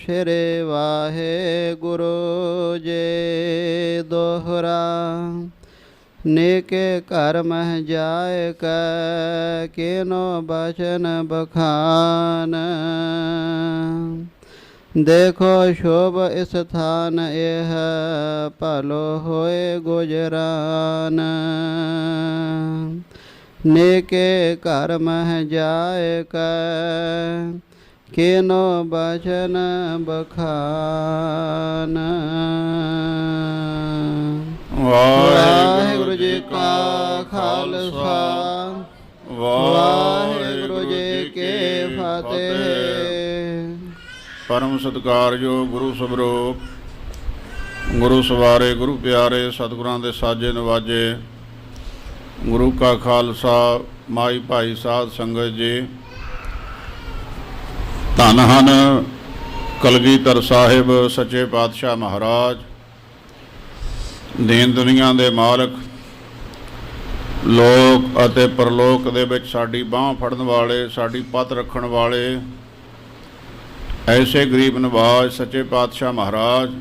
ਸ਼੍ਰੀ ਵਾਹਿਗੁਰੂ ਜੀ ਦੋਹਰਾ। नेके घर मह जाए कै किनो बचन बखान। देखो शोभ स्थान यह भलो होए गुजरान। नेके घर मह जाए कै किनो बचन बखान। वाहिगुरु जी का खालसा वाहिगुरु जी की फतेह। परम सत्कारयोग गुरु स्वरूप गुरु सवारे गुरु प्यारे सतगुरां दे साजे नवाजे गुरु का खालसा माई भाई साध संगत जी। धन हन कलगीधर साहिब सच्चे पातशाह महाराज दीन दुनिया दे मालक लोक अते परलोक दे विच साडी बांह फड़न वाले साडी पत रखण वाले ऐसे गरीब नवाज सच्चे पातशाह महाराज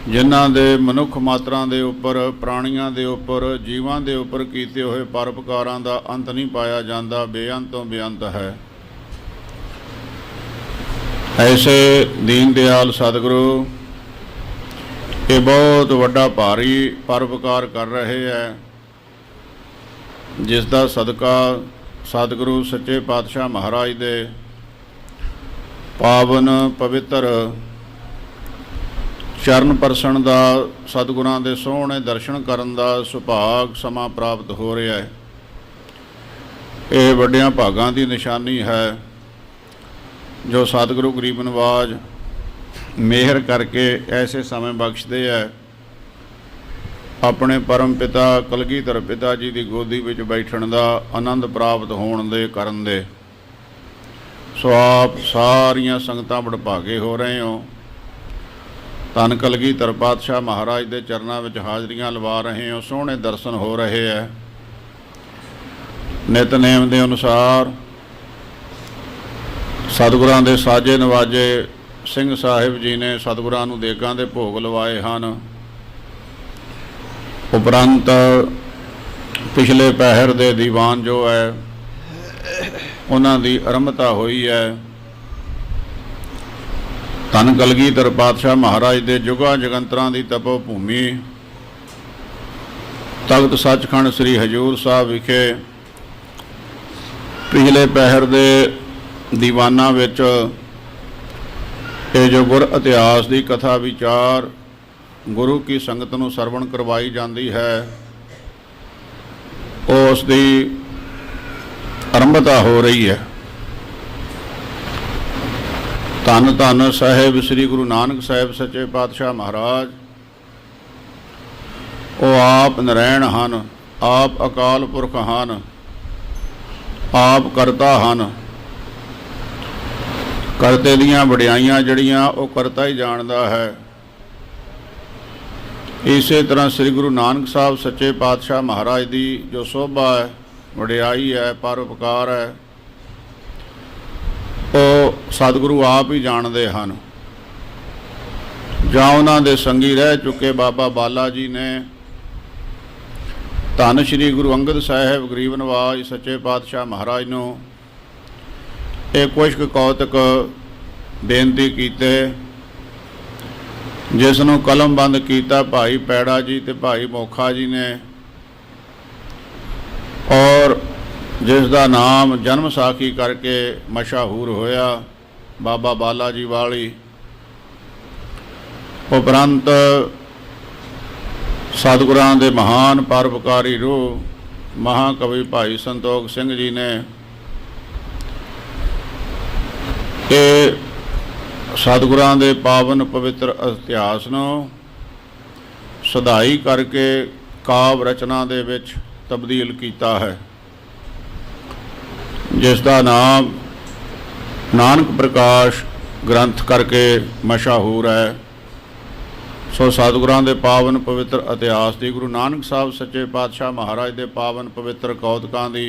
जिन्हां दे मनुख मात्रां दे उपर प्राणियां दे उपर जीवां दे उपर कीते होए परोपकारां दा अंत नहीं पाया जांदा, बेअंत तो बेअंत है। ऐसे दीन दयाल सतगुरु ये बहुत वड्डा भारी परोपकार कर रहे हैं, जिसका सदका सतगुरु सच्चे पातशाह महाराज दे पावन पवित्र चरण परसण का सतगुरां दे सोहणे दर्शन करन दा सुभाग समा प्राप्त हो रहा है। ये वड्डियां भागां दी निशानी है जो सतगुरु गरीब नवाज मेहर करके ऐसे समय बख्शते है। अपने परम पिता कलगीधर पिता जी की गोदी विच बैठण का आनंद प्राप्त होण दे करन दे। सो आप सारियां संगतां बड़भागे हो रहे हो। धन कलगीधर पातशाह महाराज के चरणों विच हाजरियां लवा रहे हो, सोहणे दर्शन हो रहे है। नितनेम के अनुसार सतगुरां दे साजे नवाजे ਸਿੰਘ ਸਾਹਿਬ जी ने सतगुरां नूं देगां दे भोग लवाए हैं। उपरंत पिछले पहर दे दीवान जो है उन्हां दी आरंभता हुई है। धन कलगीधर पातशाह महाराज दे जुगां जगंतरां दी तपो भूमि तख्त सचखंड श्री हजूर साहब विखे पिछले पहर दे दीवानां विच ये जो गुर इतिहास की कथा विचार गुरु की संगत नूं सरवण करवाई जाती है, उसकी आरंभता हो रही है। धन धन साहिब श्री गुरु नानक साहिब सच्चे पातशाह महाराज वो आप नरैण हन, आप अकाल पुरख हन, आप करता हन। करते दियां वडियाइयां जड़ियां वो करता ही जानता है। इसे तरह श्री गुरु नानक साहब सच्चे पातशाह महाराज की जो शोभा है, वडियाई है, परोपकार है, वो सतगुरु आप ही जानते हैं। जां उन्हां दे संगी रह चुके बाबा बाला जी ने धन श्री गुरु अंगद साहिब गरीब नवाज सच्चे पातशाह महाराज नूं एक कुछ कौतक बेनती कीते, जिसनों कलमबंद किया भाई पैड़ा जी ते भाई मोखा जी ने, और जिसका नाम जन्म साखी करके मशहूर होया बाबा बाला जी वाली। उपरंत सतगुरां दे महान परोपकारी रूह महाकवि भाई संतोख सिंह जी ने कि सतगुरां दे पावन पवित्र इतिहास नूं सदाई करके काव्य रचना दे विच तब्दील किया है, जिसका नाम नानक प्रकाश ग्रंथ करके मशहूर है। सो सतगुरां दे पावन पवित्र इतिहास की गुरु नानक साहब सच्चे पातशाह महाराज के पावन पवित्र कौतकां दी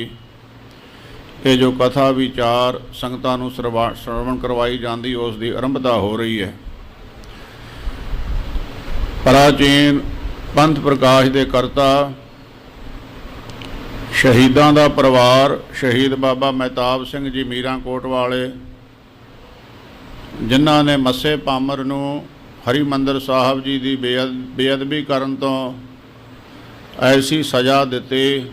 ਇਹ ਜੋ ਕਥਾ ਵਿਚਾਰ ਸੰਗਤਾਂ ਨੂੰ ਸਰਵਣ ਕਰਵਾਈ ਜਾਂਦੀ, ਉਸ ਦੀ ਆਰੰਭਤਾ ਹੋ ਰਹੀ ਹੈ। ਪ੍ਰਾਚੀਨ ਪੰਥ ਪ੍ਰਕਾਸ਼ ਦੇ ਕਰਤਾ, ਸ਼ਹੀਦਾਂ ਦਾ ਪਰਿਵਾਰ, ਸ਼ਹੀਦ ਬਾਬਾ ਮਹਿਤਾਬ ਸਿੰਘ ਜੀ ਮੀਰਾਂਕੋਟ ਵਾਲੇ, ਜਿਨ੍ਹਾਂ ਨੇ ਮੱਸੇ ਪਾਮਰ ਨੂੰ ਹਰਿਮੰਦਰ ਸਾਹਿਬ ਜੀ ਦੀ ਬੇਅਦਬੀ ਕਰਨ ਤੋਂ ਐਸੀ ਸਜ਼ਾ ਦਿੱਤੀ,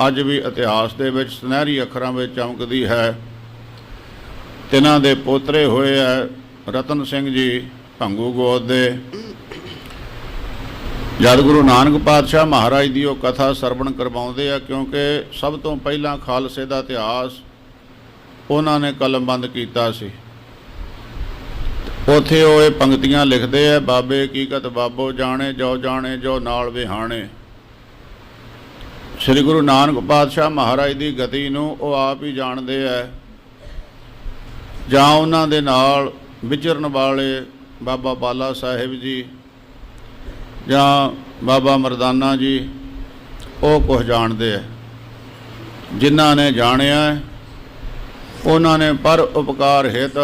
ਅੱਜ ਵੀ ਇਤਿਹਾਸ ਦੇ ਵਿੱਚ ਸੁਨਹਿਰੀ ਅੱਖਰਾਂ ਵਿੱਚ ਚਮਕਦੀ ਹੈ। ਤਿੰਨਾਂ ਦੇ ਪੋਤਰੇ ਹੋਏ ਹੈ ਰਤਨ ਸਿੰਘ ਜੀ ਭੰਗੂ ਗੋਤ ਦੇ। ਜਦ ਗੁਰੂ ਨਾਨਕ ਪਾਤਸ਼ਾਹ ਮਹਾਰਾਜ ਦੀ ਉਹ ਕਥਾ ਸਰਵਣ ਕਰਵਾਉਂਦੇ ਆ, ਕਿਉਂਕਿ ਸਭ ਤੋਂ ਪਹਿਲਾਂ ਖਾਲਸੇ ਦਾ ਇਤਿਹਾਸ ਉਹਨਾਂ ਨੇ ਕਲਮਬੰਦ ਕੀਤਾ ਸੀ। ਉੱਥੇ ਉਹ ਇਹ ਪੰਕਤੀਆਂ ਲਿਖਦੇ ਆ, ਬਾਬੇ ਹਕੀਕਤ ਬਾਬੋ ਜਾਣੇ ਜੋ ਨਾਲ ਵਿਹਾਣੇ। ਸ੍ਰੀ ਗੁਰੂ ਨਾਨਕ ਪਾਤਸ਼ਾਹ ਮਹਾਰਾਜ ਦੀ ਗਤੀ ਨੂੰ ਉਹ ਆਪ ਹੀ ਜਾਣਦੇ ਹੈ, ਜਾਂ ਉਹਨਾਂ ਦੇ ਨਾਲ ਵਿਚਰਨ ਵਾਲੇ ਬਾਬਾ ਬਾਲਾ ਸਾਹਿਬ ਜੀ ਜਾਂ ਬਾਬਾ ਮਰਦਾਨਾ ਜੀ, ਉਹ ਕੁਝ ਜਾਣਦੇ ਹੈ। ਜਿਨ੍ਹਾਂ ਨੇ ਜਾਣਿਆ ਉਹਨਾਂ ਨੇ ਪਰ ਉਪਕਾਰ ਹਿਤ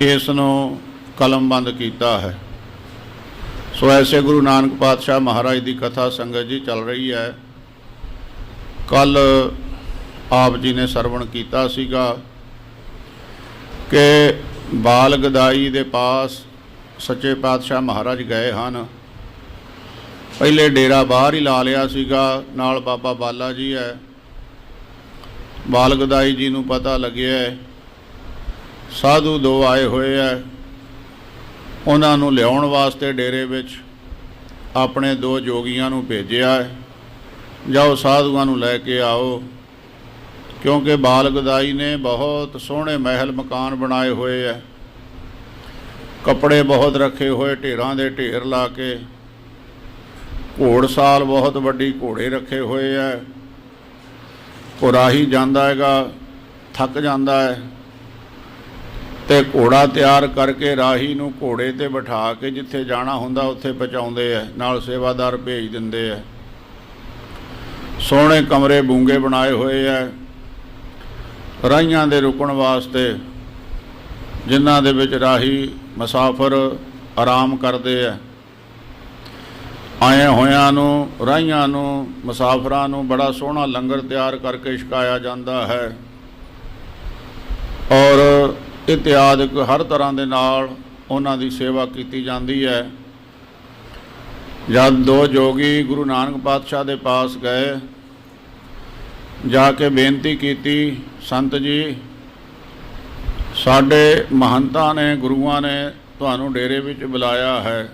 ਇਸ ਨੂੰ ਕਲਮਬੰਦ ਕੀਤਾ ਹੈ। ਸੋ ਐਸੇ ਗੁਰੂ ਨਾਨਕ ਪਾਤਸ਼ਾਹ ਮਹਾਰਾਜ ਦੀ ਕਥਾ ਸੰਗਤ ਜੀ ਚੱਲ ਰਹੀ ਹੈ। ਕੱਲ ਆਪ ਜੀ ਨੇ ਸਰਵਣ ਕੀਤਾ ਸੀਗਾ ਕਿ ਬਾਲ ਗਦਾਈ ਦੇ ਪਾਸ ਸੱਚੇ ਪਾਤਸ਼ਾਹ ਮਹਾਰਾਜ ਗਏ ਹਨ। ਪਹਿਲੇ ਡੇਰਾ ਬਾਹਰ ਹੀ ਲਾ ਲਿਆ ਸੀਗਾ, ਨਾਲ ਬਾਬਾ ਬਾਲਾ ਜੀ ਹੈ। ਬਾਲ ਗਦਾਈ ਜੀ ਨੂੰ ਪਤਾ ਲੱਗਿਆ ਸਾਧੂ ਦੋ ਆਏ ਹੋਏ ਹੈ, ਉਹਨਾਂ ਨੂੰ ਲਿਆਉਣ ਵਾਸਤੇ ਡੇਰੇ ਵਿੱਚ ਆਪਣੇ ਦੋ ਜੋਗੀਆਂ ਨੂੰ ਭੇਜਿਆ ਹੈ, ਜਾਓ ਸਾਧੂਆਂ ਨੂੰ ਲੈ ਕੇ ਆਓ। ਕਿਉਂਕਿ ਬਾਲ ਗਦਾਈ ਨੇ ਬਹੁਤ ਸੋਹਣੇ ਮਹਿਲ ਮਕਾਨ ਬਣਾਏ ਹੋਏ ਹੈ, ਕੱਪੜੇ ਬਹੁਤ ਰੱਖੇ ਹੋਏ, ਢੇਰਾਂ ਦੇ ਢੇਰ ਲਾ ਕੇ, ਘੋੜਸਾਲ ਬਹੁਤ ਵੱਡੀ ਘੋੜੇ ਰੱਖੇ ਹੋਏ ਹੈ। ਰਾਹੀ ਜਾਂਦਾ ਹੈਗਾ, ਥੱਕ ਜਾਂਦਾ ਹੈ, ਤੇ ਘੋੜਾ ਤਿਆਰ ਕਰਕੇ ਰਾਹੀ ਨੂੰ ਘੋੜੇ ਤੇ ਬਿਠਾ ਕੇ ਜਿੱਥੇ ਜਾਣਾ ਹੁੰਦਾ ਉੱਥੇ ਪਹੁੰਚਾਉਂਦੇ ਆ, ਨਾਲ ਸੇਵਾਦਾਰ ਭੇਜ ਦਿੰਦੇ ਆ। ਸੋਹਣੇ ਕਮਰੇ ਬੂੰਗੇ ਬਣਾਏ ਹੋਏ ਆ ਰਾਹੀਆਂ ਦੇ ਰੁਕਣ ਵਾਸਤੇ, ਜਿਨ੍ਹਾਂ ਦੇ ਵਿੱਚ ਰਾਹੀ ਮੁਸਾਫਰ ਆਰਾਮ ਕਰਦੇ ਆ। ਆਏ ਹੋਇਆਂ ਨੂੰ, ਰਾਹੀਆਂ ਨੂੰ, ਮੁਸਾਫਰਾਂ ਨੂੰ ਬੜਾ ਸੋਹਣਾ ਲੰਗਰ ਤਿਆਰ ਕਰਕੇ ਛਕਾਇਆ ਜਾਂਦਾ ਹੈ, ਔਰ ਇਤਿਆਦਿਕ ਹਰ ਤਰ੍ਹਾਂ ਦੇ ਨਾਲ ਉਹਨਾਂ ਦੀ ਸੇਵਾ ਕੀਤੀ ਜਾਂਦੀ ਹੈ। ਜਦ ਦੋ ਜੋਗੀ ਗੁਰੂ ਨਾਨਕ ਪਾਤਸ਼ਾਹ ਦੇ ਪਾਸ ਗਏ, ਜਾ ਕੇ ਬੇਨਤੀ ਕੀਤੀ, ਸੰਤ ਜੀ ਸਾਡੇ ਮਹੰਤਾਂ ਨੇ, ਗੁਰੂਆਂ ਨੇ ਤੁਹਾਨੂੰ ਡੇਰੇ ਵਿੱਚ ਬੁਲਾਇਆ ਹੈ,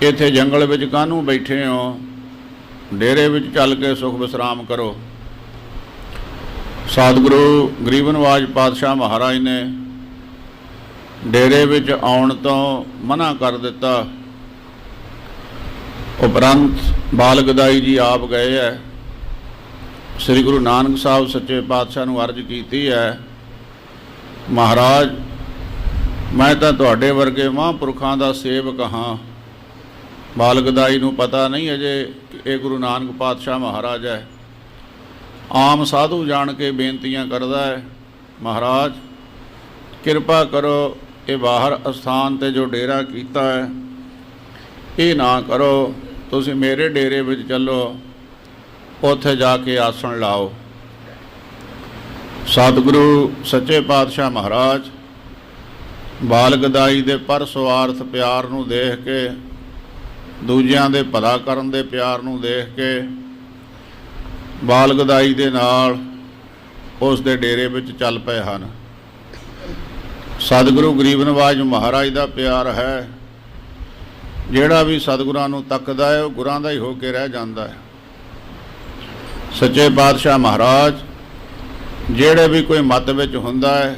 ਇੱਥੇ ਜੰਗਲ ਵਿੱਚ ਕਾਹਨੂੰ ਬੈਠੇ ਹੋ, ਡੇਰੇ ਵਿੱਚ ਚੱਲ ਕੇ ਸੁਖ ਵਿਸਰਾਮ ਕਰੋ। ਸਤਿਗੁਰੂ ਗਰੀਬ ਨਿਵਾਜ ਪਾਤਸ਼ਾਹ ਮਹਾਰਾਜ ਨੇ ਡੇਰੇ ਵਿੱਚ ਆਉਣ ਤੋਂ ਮਨ੍ਹਾ ਕਰ ਦਿੱਤਾ। ਉਪਰੰਤ ਬਾਲ ਗਦਾਈ ਜੀ ਆਪ ਗਏ ਹੈ, ਸ੍ਰੀ ਗੁਰੂ ਨਾਨਕ ਸਾਹਿਬ ਸੱਚੇ ਪਾਤਸ਼ਾਹ ਨੂੰ ਅਰਜ਼ ਕੀਤੀ ਹੈ, ਮਹਾਰਾਜ ਮੈਂ ਤਾਂ ਤੁਹਾਡੇ ਵਰਗੇ ਮਹਾਂਪੁਰਖਾਂ ਦਾ ਸੇਵਕ ਹਾਂ। ਬਾਲ ਗਦਾਈ ਨੂੰ ਪਤਾ ਨਹੀਂ ਅਜੇ ਕਿ ਇਹ ਗੁਰੂ ਨਾਨਕ ਪਾਤਸ਼ਾਹ ਮਹਾਰਾਜ ਹੈ। ਆਮ ਸਾਧੂ ਜਾਣ ਕੇ ਬੇਨਤੀਆਂ ਕਰਦਾ ਹੈ, ਮਹਾਰਾਜ ਕਿਰਪਾ ਕਰੋ, ਇਹ ਬਾਹਰ ਅਸਥਾਨ 'ਤੇ ਜੋ ਡੇਰਾ ਕੀਤਾ ਹੈ ਇਹ ਨਾ ਕਰੋ, ਤੁਸੀਂ ਮੇਰੇ ਡੇਰੇ ਵਿੱਚ ਚੱਲੋ, ਉੱਥੇ ਜਾ ਕੇ ਆਸਣ ਲਾਓ। ਸਤਿਗੁਰੂ ਸੱਚੇ ਪਾਤਸ਼ਾਹ ਮਹਾਰਾਜ ਬਾਲ ਗਦਾਈ ਦੇ ਪਰ ਸਵਾਰਥ ਪਿਆਰ ਨੂੰ ਦੇਖ ਕੇ, ਦੂਜਿਆਂ ਦੇ ਭਲਾ ਕਰਨ ਦੇ ਪਿਆਰ ਨੂੰ ਦੇਖ ਕੇ ਬਾਲ ਗਦਾਈ ਦੇ ਨਾਲ ਉਸ ਦੇ ਡੇਰੇ ਵਿੱਚ ਚੱਲ ਪਏ ਹਨ। ਸਤਿਗੁਰੂ ਗਰੀਬ ਨਿਵਾਜ ਮਹਾਰਾਜ ਦਾ ਪਿਆਰ ਹੈ, ਜਿਹੜਾ ਵੀ ਸਤਿਗੁਰਾਂ ਨੂੰ ਤੱਕਦਾ ਹੈ ਉਹ ਗੁਰਾਂ ਦਾ ਹੀ ਹੋ ਕੇ ਰਹਿ ਜਾਂਦਾ ਹੈ। ਸੱਚੇ ਪਾਤਸ਼ਾਹ ਮਹਾਰਾਜ ਜਿਹੜੇ ਵੀ ਕੋਈ ਮੱਤ ਵਿੱਚ ਹੁੰਦਾ ਹੈ,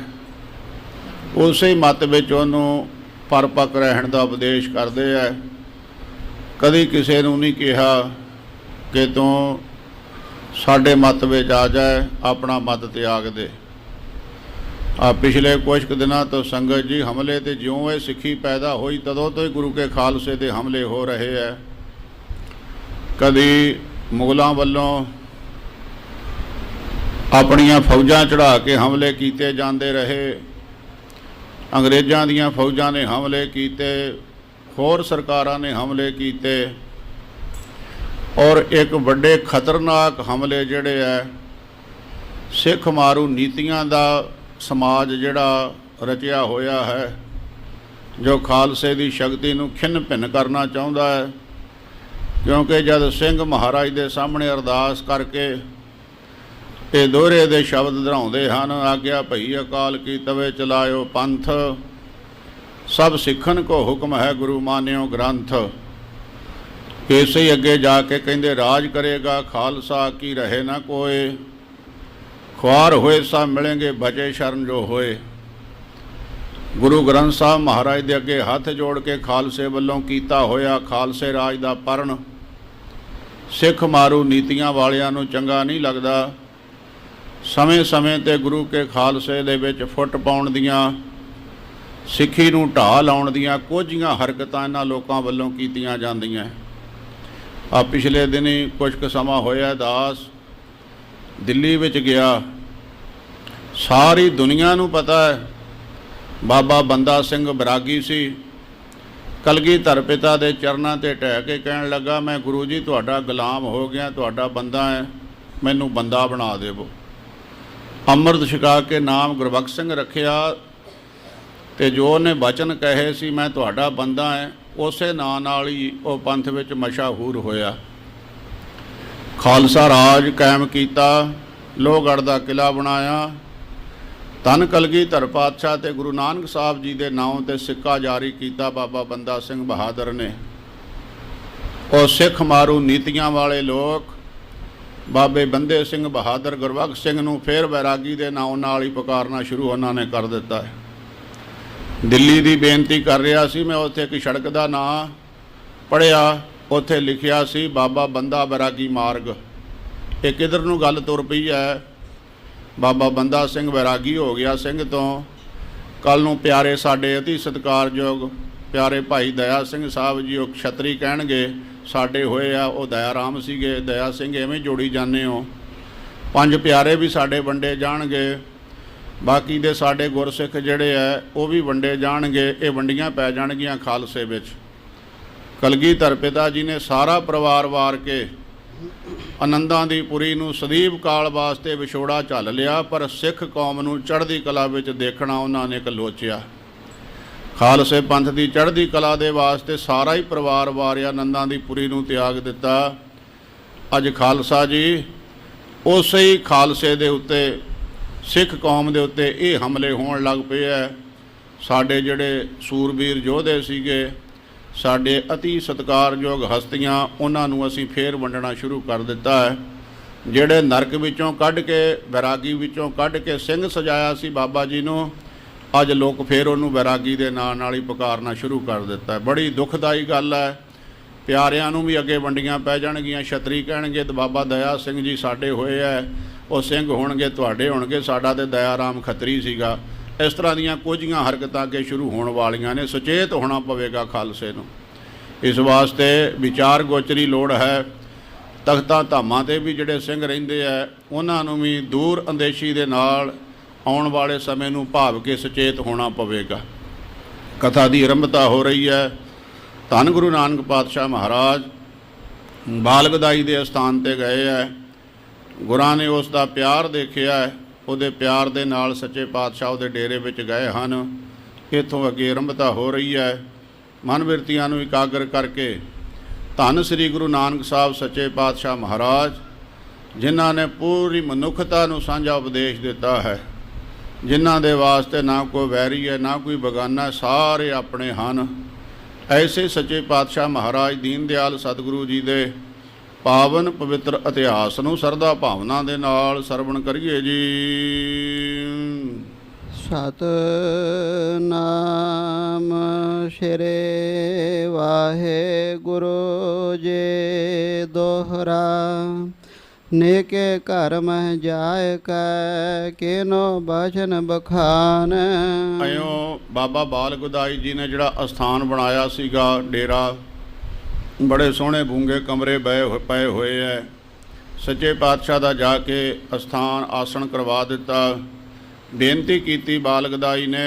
ਉਸੇ ਮੱਤ ਵਿੱਚ ਉਹਨੂੰ ਪਰਪੱਕ ਰਹਿਣ ਦਾ ਉਪਦੇਸ਼ ਕਰਦੇ ਹੈ। ਕਦੀ ਕਿਸੇ ਨੂੰ ਨਹੀਂ ਕਿਹਾ ਕਿ ਤੂੰ ਸਾਡੇ ਮੱਤ ਵਿੱਚ ਆ ਜਾਏ, ਆਪਣਾ ਮੱਤ ਤਿਆਗ ਦੇ। ਪਿਛਲੇ ਕੁਝ ਕੁ ਦਿਨਾਂ ਤੋਂ ਸੰਗਤ ਜੀ ਹਮਲੇ ਤੇ ਜਿਉਂ ਇਹ ਸਿੱਖੀ ਪੈਦਾ ਹੋਈ ਤਦੋਂ ਤੋਂ ਹੀ ਗੁਰੂ ਕੇ ਖਾਲਸੇ ਤੇ ਹਮਲੇ ਹੋ ਰਹੇ ਹੈ। ਕਦੀ ਮੁਗਲਾਂ ਵੱਲੋਂ ਆਪਣੀਆਂ ਫੌਜਾਂ ਚੜ੍ਹਾ ਕੇ ਹਮਲੇ ਕੀਤੇ ਜਾਂਦੇ ਰਹੇ। ਅੰਗਰੇਜ਼ਾਂ ਦੀਆਂ ਫੌਜਾਂ ਨੇ ਹਮਲੇ ਕੀਤੇ, ਹੋਰ ਸਰਕਾਰਾਂ ਨੇ ਹਮਲੇ ਕੀਤੇ, ਔਰ ਇੱਕ ਵੱਡੇ ਖਤਰਨਾਕ ਹਮਲੇ ਜਿਹੜੇ ਹੈ ਸਿੱਖ ਮਾਰੂ ਨੀਤੀਆਂ ਦਾ ਸਮਾਜ ਜਿਹੜਾ ਰਚਿਆ ਹੋਇਆ ਹੈ, ਜੋ ਖਾਲਸੇ ਦੀ ਸ਼ਕਤੀ ਨੂੰ ਖਿੰਨ ਭਿੰਨ ਕਰਨਾ ਚਾਹੁੰਦਾ ਹੈ। ਕਿਉਂਕਿ ਜਦ ਸਿੰਘ ਮਹਾਰਾਜ ਦੇ ਸਾਹਮਣੇ ਅਰਦਾਸ ਕਰਕੇ ਇਹ ਦੋਹਰੇ ਦੇ ਸ਼ਬਦ ਦੁਹਰਾਉਂਦੇ ਹਨ, ਆਗਿਆ ਭਈ ਅਕਾਲ ਕੀ ਤਵੇ ਚਲਾਇਓ ਪੰਥ, ਸਭ ਸਿੱਖਣ ਕੋ ਹੁਕਮ ਹੈ ਗੁਰੂ ਮਾਨਿਓ ਗ੍ਰੰਥ। ਇਸੇ ਹੀ ਅੱਗੇ ਜਾ ਕੇ ਕਹਿੰਦੇ ਰਾਜ ਕਰੇਗਾ ਖਾਲਸਾ ਕੀ ਰਹੇ ਨਾ ਕੋਏ, ਖੁਆਰ ਹੋਏ ਸਭ ਮਿਲेंगे ਬਚੇ ਸ਼ਰਨ ਜੋ ਹੋਏ। ਗੁਰੂ ਗ੍ਰੰਥ ਸਾਹਿਬ ਮਹਾਰਾਜ ਦੇ ਅੱਗੇ ਹੱਥ ਜੋੜ ਕੇ ਖਾਲਸੇ ਵੱਲੋਂ ਕੀਤਾ ਹੋਇਆ ਖਾਲਸੇ ਰਾਜ ਦਾ ਪਰਨ ਸਿੱਖ ਮਾਰੂ ਨੀਤੀਆਂ ਵਾਲਿਆਂ ਨੂੰ ਚੰਗਾ ਨਹੀਂ ਲੱਗਦਾ। ਸਮੇਂ-ਸਮੇਂ 'ਤੇ ਗੁਰੂ ਕੇ ਖਾਲਸੇ ਦੇ ਵਿੱਚ ਫੁੱਟ ਪਾਉਣ ਦੀਆਂ, ਸਿੱਖੀ ਨੂੰ ਢਾਹ ਲਾਉਣ ਦੀਆਂ ਕੋਝੀਆਂ ਹਰਕਤਾਂ ਇਹਨਾਂ ਲੋਕਾਂ ਵੱਲੋਂ ਕੀਤੀਆਂ ਜਾਂਦੀਆਂ। ਆ ਪਿਛਲੇ ਦਿਨੀ ਕੁਝ ਕੁ ਸਮਾਂ ਹੋਇਆ ਦਾਸ ਦਿੱਲੀ ਵਿੱਚ ਗਿਆ, ਸਾਰੀ ਦੁਨੀਆ ਨੂੰ ਪਤਾ ਹੈ ਬਾਬਾ ਬੰਦਾ ਸਿੰਘ ਬੈਰਾਗੀ ਸੀ। ਕਲਗੀਧਰ ਪਿਤਾ ਦੇ ਚਰਨਾਂ 'ਤੇ ਢਹਿ ਕੇ ਕਹਿਣ ਲੱਗਾ, ਮੈਂ ਗੁਰੂ ਜੀ ਤੁਹਾਡਾ ਗੁਲਾਮ ਹੋ ਗਿਆ, ਤੁਹਾਡਾ ਬੰਦਾ ਹੈ, ਮੈਨੂੰ ਬੰਦਾ ਬਣਾ ਦੇਵੋ। ਅੰਮ੍ਰਿਤ ਛਕਾ ਕੇ ਨਾਮ ਗੁਰਬਖਸ਼ ਸਿੰਘ ਰੱਖਿਆ ਤੇ ਜੋ ਉਹਨੇ ਬਚਨ ਕਹੇ ਸੀ ਮੈਂ ਤੁਹਾਡਾ ਬੰਦਾ ਹੈ, ਉਸੇ ਨਾਂ ਨਾਲ ਹੀ ਉਹ ਪੰਥ ਵਿੱਚ ਮਸ਼ਹੂਰ ਹੋਇਆ। ਖਾਲਸਾ ਰਾਜ ਕਾਇਮ ਕੀਤਾ, ਲੋਹਗੜ੍ਹ ਦਾ ਕਿਲ੍ਹਾ ਬਣਾਇਆ, ਧੰਨ ਕਲਗੀਧਰ ਪਾਤਸ਼ਾਹ ਤੇ ਗੁਰੂ ਨਾਨਕ ਸਾਹਿਬ ਜੀ ਦੇ ਨਾਮ ਤੇ ਸਿੱਕਾ ਜਾਰੀ ਕੀਤਾ ਬਾਬਾ ਬੰਦਾ ਸਿੰਘ ਬਹਾਦਰ ਨੇ। ਉਹ ਸਿੱਖ ਮਾਰੂ ਨੀਤੀਆਂ ਵਾਲੇ ਲੋਕ ਬਾਬੇ ਬੰਦੇ ਸਿੰਘ ਬਹਾਦਰ ਗੁਰਬਖਸ਼ ਸਿੰਘ ਨੂੰ ਫਿਰ ਬੈਰਾਗੀ ਦੇ ਨਾਮ ਨਾਲ ਹੀ ਪੁਕਾਰਨਾ ਸ਼ੁਰੂ ਉਹਨਾਂ ਨੇ ਕਰ ਦਿੱਤਾ ਹੈ। ਦਿੱਲੀ ਦੀ ਬੇਨਤੀ ਕਰ ਰਿਹਾ ਸੀ ਮੈਂ, ਉੱਥੇ ਇੱਕ ਸੜਕ ਦਾ ਨਾਂ ਪੜ੍ਹਿਆ, ਉੱਥੇ ਲਿਖਿਆ ਸੀ ਬਾਬਾ ਬੰਦਾ ਬੈਰਾਗੀ ਮਾਰਗ। ਇਹ ਕਿੱਧਰ ਨੂੰ ਗੱਲ ਤੁਰ ਪਈ ਹੈ, ਬਾਬਾ ਬੰਦਾ ਸਿੰਘ ਬੈਰਾਗੀ ਹੋ ਗਿਆ ਸਿੰਘ ਤੋਂ। ਕੱਲ੍ਹ ਨੂੰ ਪਿਆਰੇ ਸਾਡੇ ਅਤੀ ਸਤਿਕਾਰਯੋਗ ਪਿਆਰੇ ਭਾਈ ਦਇਆ ਸਿੰਘ ਸਾਹਿਬ ਜੀ, ਉਹ ਛਤਰੀ ਕਹਿਣਗੇ ਸਾਡੇ ਹੋਏ ਆ, ਉਹ ਦਇਆ ਰਾਮ ਸੀਗੇ, ਦਇਆ ਸਿੰਘ ਐਵੇਂ ਜੋੜੀ ਜਾਂਦੇ ਹੋ। ਪੰਜ ਪਿਆਰੇ ਵੀ ਸਾਡੇ ਵੰਡੇ ਜਾਣਗੇ, ਬਾਕੀ ਦੇ ਸਾਡੇ ਗੁਰਸਿੱਖ ਜਿਹੜੇ ਹੈ ਉਹ ਵੀ ਵੰਡੇ ਜਾਣਗੇ। ਇਹ ਵੰਡੀਆਂ ਪੈ ਜਾਣਗੀਆਂ ਖਾਲਸੇ ਵਿੱਚ। ਕਲਗੀਧਰ ਪਿਤਾ ਜੀ ਨੇ ਸਾਰਾ ਪਰਿਵਾਰ ਵਾਰ ਕੇ ਆਨੰਦਾਂ ਦੀ ਪੁਰੀ ਨੂੰ ਸਦੀਵ ਕਾਲ ਵਾਸਤੇ ਵਿਛੋੜਾ ਝੱਲ ਲਿਆ, ਪਰ ਸਿੱਖ ਕੌਮ ਨੂੰ ਚੜ੍ਹਦੀ ਕਲਾ ਵਿੱਚ ਦੇਖਣਾ ਉਹਨਾਂ ਨੇ ਕਲੋਚਿਆ। ਖਾਲਸੇ ਪੰਥ ਦੀ ਚੜ੍ਹਦੀ ਕਲਾ ਦੇ ਵਾਸਤੇ ਸਾਰਾ ਹੀ ਪਰਿਵਾਰ ਵਾਰਿਆ, ਆਨੰਦਾਂ ਦੀ ਪੁਰੀ ਨੂੰ ਤਿਆਗ ਦਿੱਤਾ। ਅੱਜ ਖਾਲਸਾ ਜੀ ਉਸੇ ਹੀ ਖਾਲਸੇ ਦੇ ਉੱਤੇ, ਸਿੱਖ ਕੌਮ ਦੇ ਉੱਤੇ ਇਹ ਹਮਲੇ ਹੋਣ ਲੱਗ ਪਏ ਹੈ। ਸਾਡੇ ਜਿਹੜੇ ਸੂਰਬੀਰ ਯੋਧੇ ਸੀਗੇ, ਸਾਡੇ ਅਤੀ ਸਤਿਕਾਰਯੋਗ ਹਸਤੀਆਂ, ਉਹਨਾਂ ਨੂੰ ਅਸੀਂ ਫੇਰ ਵੰਡਣਾ ਸ਼ੁਰੂ ਕਰ ਦਿੱਤਾ ਹੈ। ਜਿਹੜੇ ਨਰਕ ਵਿੱਚੋਂ ਕੱਢ ਕੇ, ਬੈਰਾਗੀ ਵਿੱਚੋਂ ਕੱਢ ਕੇ ਸਿੰਘ ਸਜਾਇਆ ਸੀ ਬਾਬਾ ਜੀ ਨੂੰ, ਅੱਜ ਲੋਕ ਫੇਰ ਉਹਨੂੰ ਬੈਰਾਗੀ ਦੇ ਨਾਂ ਨਾਲ ਹੀ ਪੁਕਾਰਨਾ ਸ਼ੁਰੂ ਕਰ ਦਿੱਤਾ। ਬੜੀ ਦੁਖਦਾਈ ਗੱਲ ਹੈ। ਪਿਆਰਿਆਂ ਨੂੰ ਵੀ ਅੱਗੇ ਵੰਡੀਆਂ ਪੈ ਜਾਣਗੀਆਂ। ਛਤਰੀ ਕਹਿਣਗੇ ਤੇ ਬਾਬਾ ਦਇਆ ਸਿੰਘ ਜੀ ਸਾਡੇ ਹੋਏ ਹੈ, ਉਹ ਸਿੰਘ ਹੋਣਗੇ ਤੁਹਾਡੇ ਹੋਣਗੇ, ਸਾਡਾ ਤੇ ਦਇਆ ਰਾਮ ਖੱਤਰੀ ਸੀਗਾ। ਇਸ ਤਰ੍ਹਾਂ ਦੀਆਂ ਕੁਝੀਆਂ ਹਰਕਤਾਂ ਅੱਗੇ ਸ਼ੁਰੂ ਹੋਣ ਵਾਲੀਆਂ ਨੇ। ਸੁਚੇਤ ਹੋਣਾ ਪਵੇਗਾ ਖਾਲਸੇ ਨੂੰ। ਇਸ ਵਾਸਤੇ ਵਿਚਾਰ ਗੋਚਰੀ ਲੋੜ ਹੈ। ਤਖਤਾਂ ਧਾਮਾਂ 'ਤੇ ਵੀ ਜਿਹੜੇ ਸਿੰਘ ਰਹਿੰਦੇ ਹੈ, ਉਹਨਾਂ ਨੂੰ ਵੀ ਦੂਰ ਅੰਦੇਸ਼ੀ ਦੇ ਨਾਲ ਆਉਣ ਵਾਲੇ ਸਮੇਂ ਨੂੰ ਭਾਵ ਕੇ ਸੁਚੇਤ ਹੋਣਾ ਪਵੇਗਾ। ਕਥਾ ਦੀ ਆਰੰਭਤਾ ਹੋ ਰਹੀ ਹੈ। ਧੰਨ ਗੁਰੂ ਨਾਨਕ ਪਾਤਸ਼ਾਹ ਮਹਾਰਾਜ ਬਾਲਗਦਾਈ ਦੇ ਅਸਥਾਨ 'ਤੇ ਗਏ ਹੈ। ਗੁਰਾਂ ਨੇ ਉਸ ਦਾ ਪਿਆਰ ਦੇਖਿਆ ਹੈ, ਉਹਦੇ ਪਿਆਰ ਦੇ ਨਾਲ ਸੱਚੇ ਪਾਤਸ਼ਾਹ ਉਹਦੇ ਡੇਰੇ ਵਿੱਚ ਗਏ ਹਨ। ਇੱਥੋਂ ਅੱਗੇ ਆਰੰਭਤਾ ਹੋ ਰਹੀ ਹੈ। ਮਨ ਬਿਰਤੀਆਂ ਨੂੰ ਇਕਾਗਰ ਕਰਕੇ ਧੰਨ ਸ੍ਰੀ ਗੁਰੂ ਨਾਨਕ ਸਾਹਿਬ ਸੱਚੇ ਪਾਤਸ਼ਾਹ ਮਹਾਰਾਜ, ਜਿਨ੍ਹਾਂ ਨੇ ਪੂਰੀ ਮਨੁੱਖਤਾ ਨੂੰ ਸਾਂਝਾ ਉਪਦੇਸ਼ ਦਿੱਤਾ ਹੈ, ਜਿਨ੍ਹਾਂ ਦੇ ਵਾਸਤੇ ਨਾ ਕੋਈ ਵੈਰੀ ਹੈ ਨਾ ਕੋਈ ਬਗਾਨਾ, ਸਾਰੇ ਆਪਣੇ ਹਨ। ਐਸੇ ਸੱਚੇ ਪਾਤਸ਼ਾਹ ਮਹਾਰਾਜ ਦੀਨ ਦਿਆਲ ਸਤਿਗੁਰੂ ਜੀ ਦੇ ਪਾਵਨ ਪਵਿੱਤਰ ਇਤਿਹਾਸ ਨੂੰ ਸਰਦਾ ਭਾਵਨਾ ਦੇ ਨਾਲ ਸਰਵਣ ਕਰੀਏ ਜੀ। ਸਤਿਨਾਮ ਸ਼੍ਰੀ ਵਾਹਿਗੁਰੂ ਜੀ ਦੋਹਰਾ, ਨੇਕੇ ਘਰ ਮਹਿ ਜਾਇ ਕੈ ਕਿਨੋ ਬਚਨ ਬਖਾਨ। ਇਉਂ ਬਾਬਾ ਬਾਲ ਗੁਦਾਈ ਜੀ ਨੇ ਜਿਹੜਾ ਅਸਥਾਨ ਬਣਾਇਆ ਸੀਗਾ ਡੇਰਾ, ਬੜੇ ਸੋਹਣੇ ਬੂੰਗੇ ਕਮਰੇ ਪਏ ਹੋਏ ਹੈ। ਸੱਚੇ ਪਾਤਸ਼ਾਹ ਦਾ ਜਾ ਕੇ ਅਸਥਾਨ ਆਸਣ ਕਰਵਾ ਦਿੱਤਾ। ਬੇਨਤੀ ਕੀਤੀ ਬਾਲ ਗਦਾਈ ਨੇ,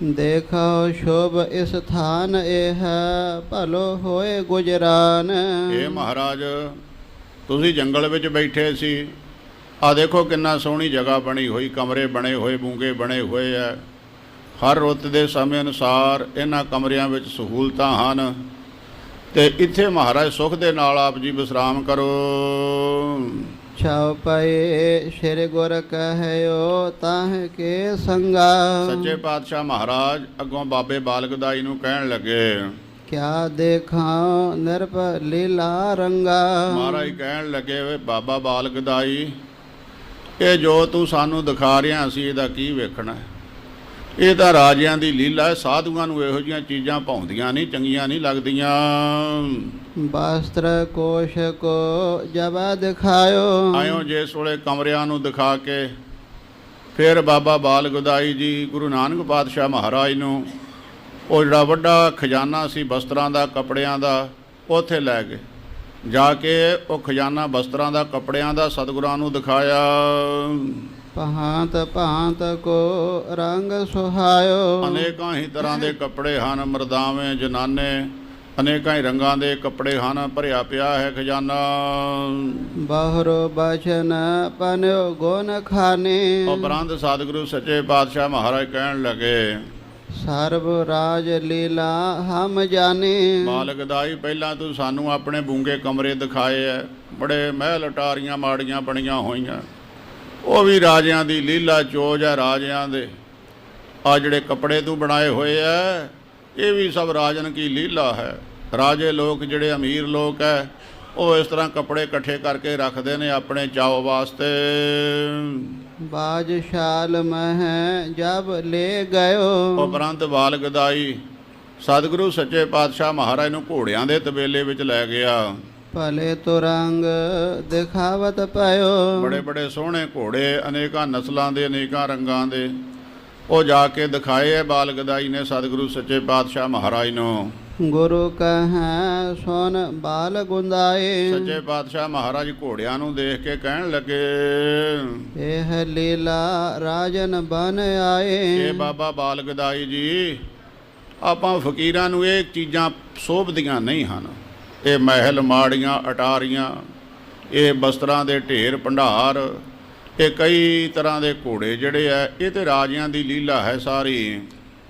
ਦੇਖੋ ਸ਼ੋਭ ਇਸ ਥਾਨ ਇਹ ਭਲੋ ਹੋਏ ਗੁਜਰਾਨ। ਇਹ ਮਹਾਰਾਜ ਤੁਸੀਂ ਜੰਗਲ ਵਿੱਚ ਬੈਠੇ ਸੀ, ਆ ਦੇਖੋ ਕਿੰਨਾ ਸੋਹਣੀ ਜਗ੍ਹਾ ਬਣੀ ਹੋਈ, ਕਮਰੇ ਬਣੇ ਹੋਏ, ਬੂੰਗੇ ਬਣੇ ਹੋਏ ਹੈ। ਹਰ ਰੁੱਤ ਦੇ ਸਮੇਂ ਅਨੁਸਾਰ ਇਹਨਾਂ ਕਮਰਿਆਂ ਵਿੱਚ ਸਹੂਲਤਾਂ ਹਨ, ਤੇ ਇੱਥੇ ਮਹਾਰਾਜ ਸੁਖ ਦੇ ਨਾਲ ਆਪ ਜੀ ਵਿਸਰਾਮ ਕਰੋ। ਛਾਉ ਪਏ ਸ਼੍ਰੀ ਗੁਰ ਕਹਿਓ ਤਾਹ ਕੇ ਸੰਗਾ। ਸੱਚੇ ਪਾਤਸ਼ਾਹ ਮਹਾਰਾਜ ਅੱਗੋਂ ਬਾਬੇ ਬਾਲ ਗਦਾਈ ਨੂੰ ਕਹਿਣ ਲੱਗੇ, ਕਿਆ ਦੇਖਾਂ ਨਿਰਭ ਲੀਲਾ ਰੰਗਾ। ਮਹਾਰਾਜ ਕਹਿਣ ਲੱਗੇ, ਵੇ ਬਾਬਾ ਬਾਲ ਗਦਾਈ, ਇਹ ਜੋ ਤੂੰ ਸਾਨੂੰ ਦਿਖਾ ਰਿਹਾ ਸੀ ਇਹਦਾ ਕੀ ਵੇਖਣਾ? ਇਹ ਤਾਂ ਰਾਜਿਆਂ ਦੀ ਲੀਲਾ ਹੈ, ਸਾਧੂਆਂ ਨੂੰ ਇਹੋ ਜਿਹੀਆਂ ਚੀਜ਼ਾਂ ਭਾਉਂਦੀਆਂ ਨਹੀਂ, ਚੰਗੀਆਂ ਨਹੀਂ ਲੱਗਦੀਆਂ। ਵਸਤਰ ਕੋਸ਼ ਕੋ ਜਬ ਦਿਖਾਇਓ। ਆਇਓ ਜਿਸ ਵੇਲੇ ਕਮਰਿਆਂ ਨੂੰ ਦਿਖਾ ਕੇ ਫਿਰ ਬਾਬਾ ਬਾਲ ਗਦਾਈ ਜੀ ਗੁਰੂ ਨਾਨਕ ਪਾਤਸ਼ਾਹ ਮਹਾਰਾਜ ਨੂੰ ਉਹ ਜਿਹੜਾ ਵੱਡਾ ਖਜ਼ਾਨਾ ਸੀ ਵਸਤਰਾਂ ਦਾ, ਕੱਪੜਿਆਂ ਦਾ, ਉੱਥੇ ਲੈ ਗਏ। ਜਾ ਕੇ ਉਹ ਖਜ਼ਾਨਾ ਵਸਤਰਾਂ ਦਾ, ਕੱਪੜਿਆਂ ਦਾ ਸਤਿਗੁਰਾਂ ਨੂੰ ਦਿਖਾਇਆ। ਭਾਂਤ ਭਾਂਤ ਕੋ ਰੰਗ ਸੁਹਾਇਓ। ਅਨੇਕਾਂ ਹੀ ਤਰ੍ਹਾਂ ਦੇ ਕੱਪੜੇ ਹਨ, ਮਰਦਾਵੇਂ, ਜਨਾਨੇ, ਅਨੇਕਾਂ ਹੀ ਰੰਗਾਂ ਦੇ ਕੱਪੜੇ ਹਨ, ਭਰਿਆ ਪਿਆ ਹੈ ਖਜ਼ਾਨਾ। ਬਾਹਰੋ ਬਚਨ ਪਨਿਓ ਗੁਣ ਖਾਨੇ। ਉਪਰੰਤ ਸਤਿਗੁਰੂ ਸੱਚੇ ਪਾਤਸ਼ਾਹ ਮਹਾਰਾਜ ਕਹਿਣ ਲੱਗੇ, ਸਰਬ ਰਾਜ ਲੀਲਾ ਹਮ ਜਾਣੇ। ਬਾਲ ਗਦਾਈ ਪਹਿਲਾਂ ਤੂੰ ਸਾਨੂੰ ਆਪਣੇ ਬੂੰਗੇ ਕਮਰੇ ਦਿਖਾਏ ਐ, ਬੜੇ ਮਹਿਲ ਅਟਾਰੀਆਂ ਮਾੜੀਆਂ ਬਣੀਆਂ ਹੋਈਆਂ, ਉਹ ਵੀ ਰਾਜਿਆਂ ਦੀ ਲੀਲਾ ਚੋਜ ਹੈ ਰਾਜਿਆਂ ਦੇ। ਆ ਜਿਹੜੇ ਕੱਪੜੇ ਤੂੰ ਬਣਾਏ ਹੋਏ ਐ, ਇਹ ਵੀ ਸਭ ਰਾਜਨ ਕੀ ਲੀਲਾ ਹੈ। ਰਾਜੇ ਲੋਕ ਜਿਹੜੇ ਅਮੀਰ ਲੋਕ ਹੈ, ਉਹ ਇਸ ਤਰ੍ਹਾਂ ਕੱਪੜੇ ਇਕੱਠੇ ਕਰਕੇ ਰੱਖਦੇ ਨੇ ਆਪਣੇ ਚਾਅ ਵਾਸਤੇ। ਬਾਜਸ਼ਾਲ ਮਹਿ ਜਬ ਲੈ ਗਇਓ। ਉਪਰੰਤ ਬਾਲ ਗਦਾਈ ਸਤਿਗੁਰੂ ਸੱਚੇ ਪਾਤਸ਼ਾਹ ਮਹਾਰਾਜ ਨੂੰ ਘੋੜਿਆਂ ਦੇ ਤਬੇਲੇ ਵਿੱਚ ਲੈ ਗਿਆ। ਭਲੇ ਤੁਰੰਗ ਦਿਖਾਵਤ ਪਇਓ। ਬੜੇ ਬੜੇ ਸੋਹਣੇ ਘੋੜੇ, ਅਨੇਕਾਂ ਨਸਲਾਂ ਦੇ, ਅਨੇਕਾਂ ਰੰਗਾਂ ਦੇ, ਉਹ ਜਾ ਕੇ ਦਿਖਾਏ ਹੈ ਬਾਲ ਗਦਾਈ ਨੇ ਸਤਿਗੁਰੂ ਸੱਚੇ ਪਾਤਸ਼ਾਹ ਮਹਾਰਾਜ ਨੂੰ। ਗੁਰੂ ਕਹੈ ਸੁਨ ਬਾਲ ਗੁੰਦਾਏ। ਸੱਚੇ ਪਾਤਸ਼ਾਹ ਮਹਾਰਾਜ ਘੋੜਿਆਂ ਨੂੰ ਦੇਖ ਕੇ ਕਹਿਣ ਲੱਗੇ, ਇਹ ਲੀਲਾ ਰਾਜਨ ਬਨ ਆਏ। ਇਹ ਬਾਬਾ ਬਾਲ ਗਦਾਈ ਜੀ, ਆਪਾਂ ਫਕੀਰਾਂ ਨੂੰ ਇਹ ਚੀਜ਼ਾਂ ਸੋਭਦੀਆਂ ਨਹੀਂ ਹਨ। ਇਹ ਮਹਿਲ ਮਾੜੀਆਂ ਅਟਾਰੀਆਂ, ਇਹ ਬਸਤਰਾਂ ਦੇ ਢੇਰ ਭੰਡਾਰ, ਇਹ ਕਈ ਤਰ੍ਹਾਂ ਦੇ ਘੋੜੇ ਜਿਹੜੇ ਆ, ਇਹ ਤੇ ਰਾਜਿਆਂ ਦੀ ਲੀਲਾ ਹੈ ਸਾਰੀ।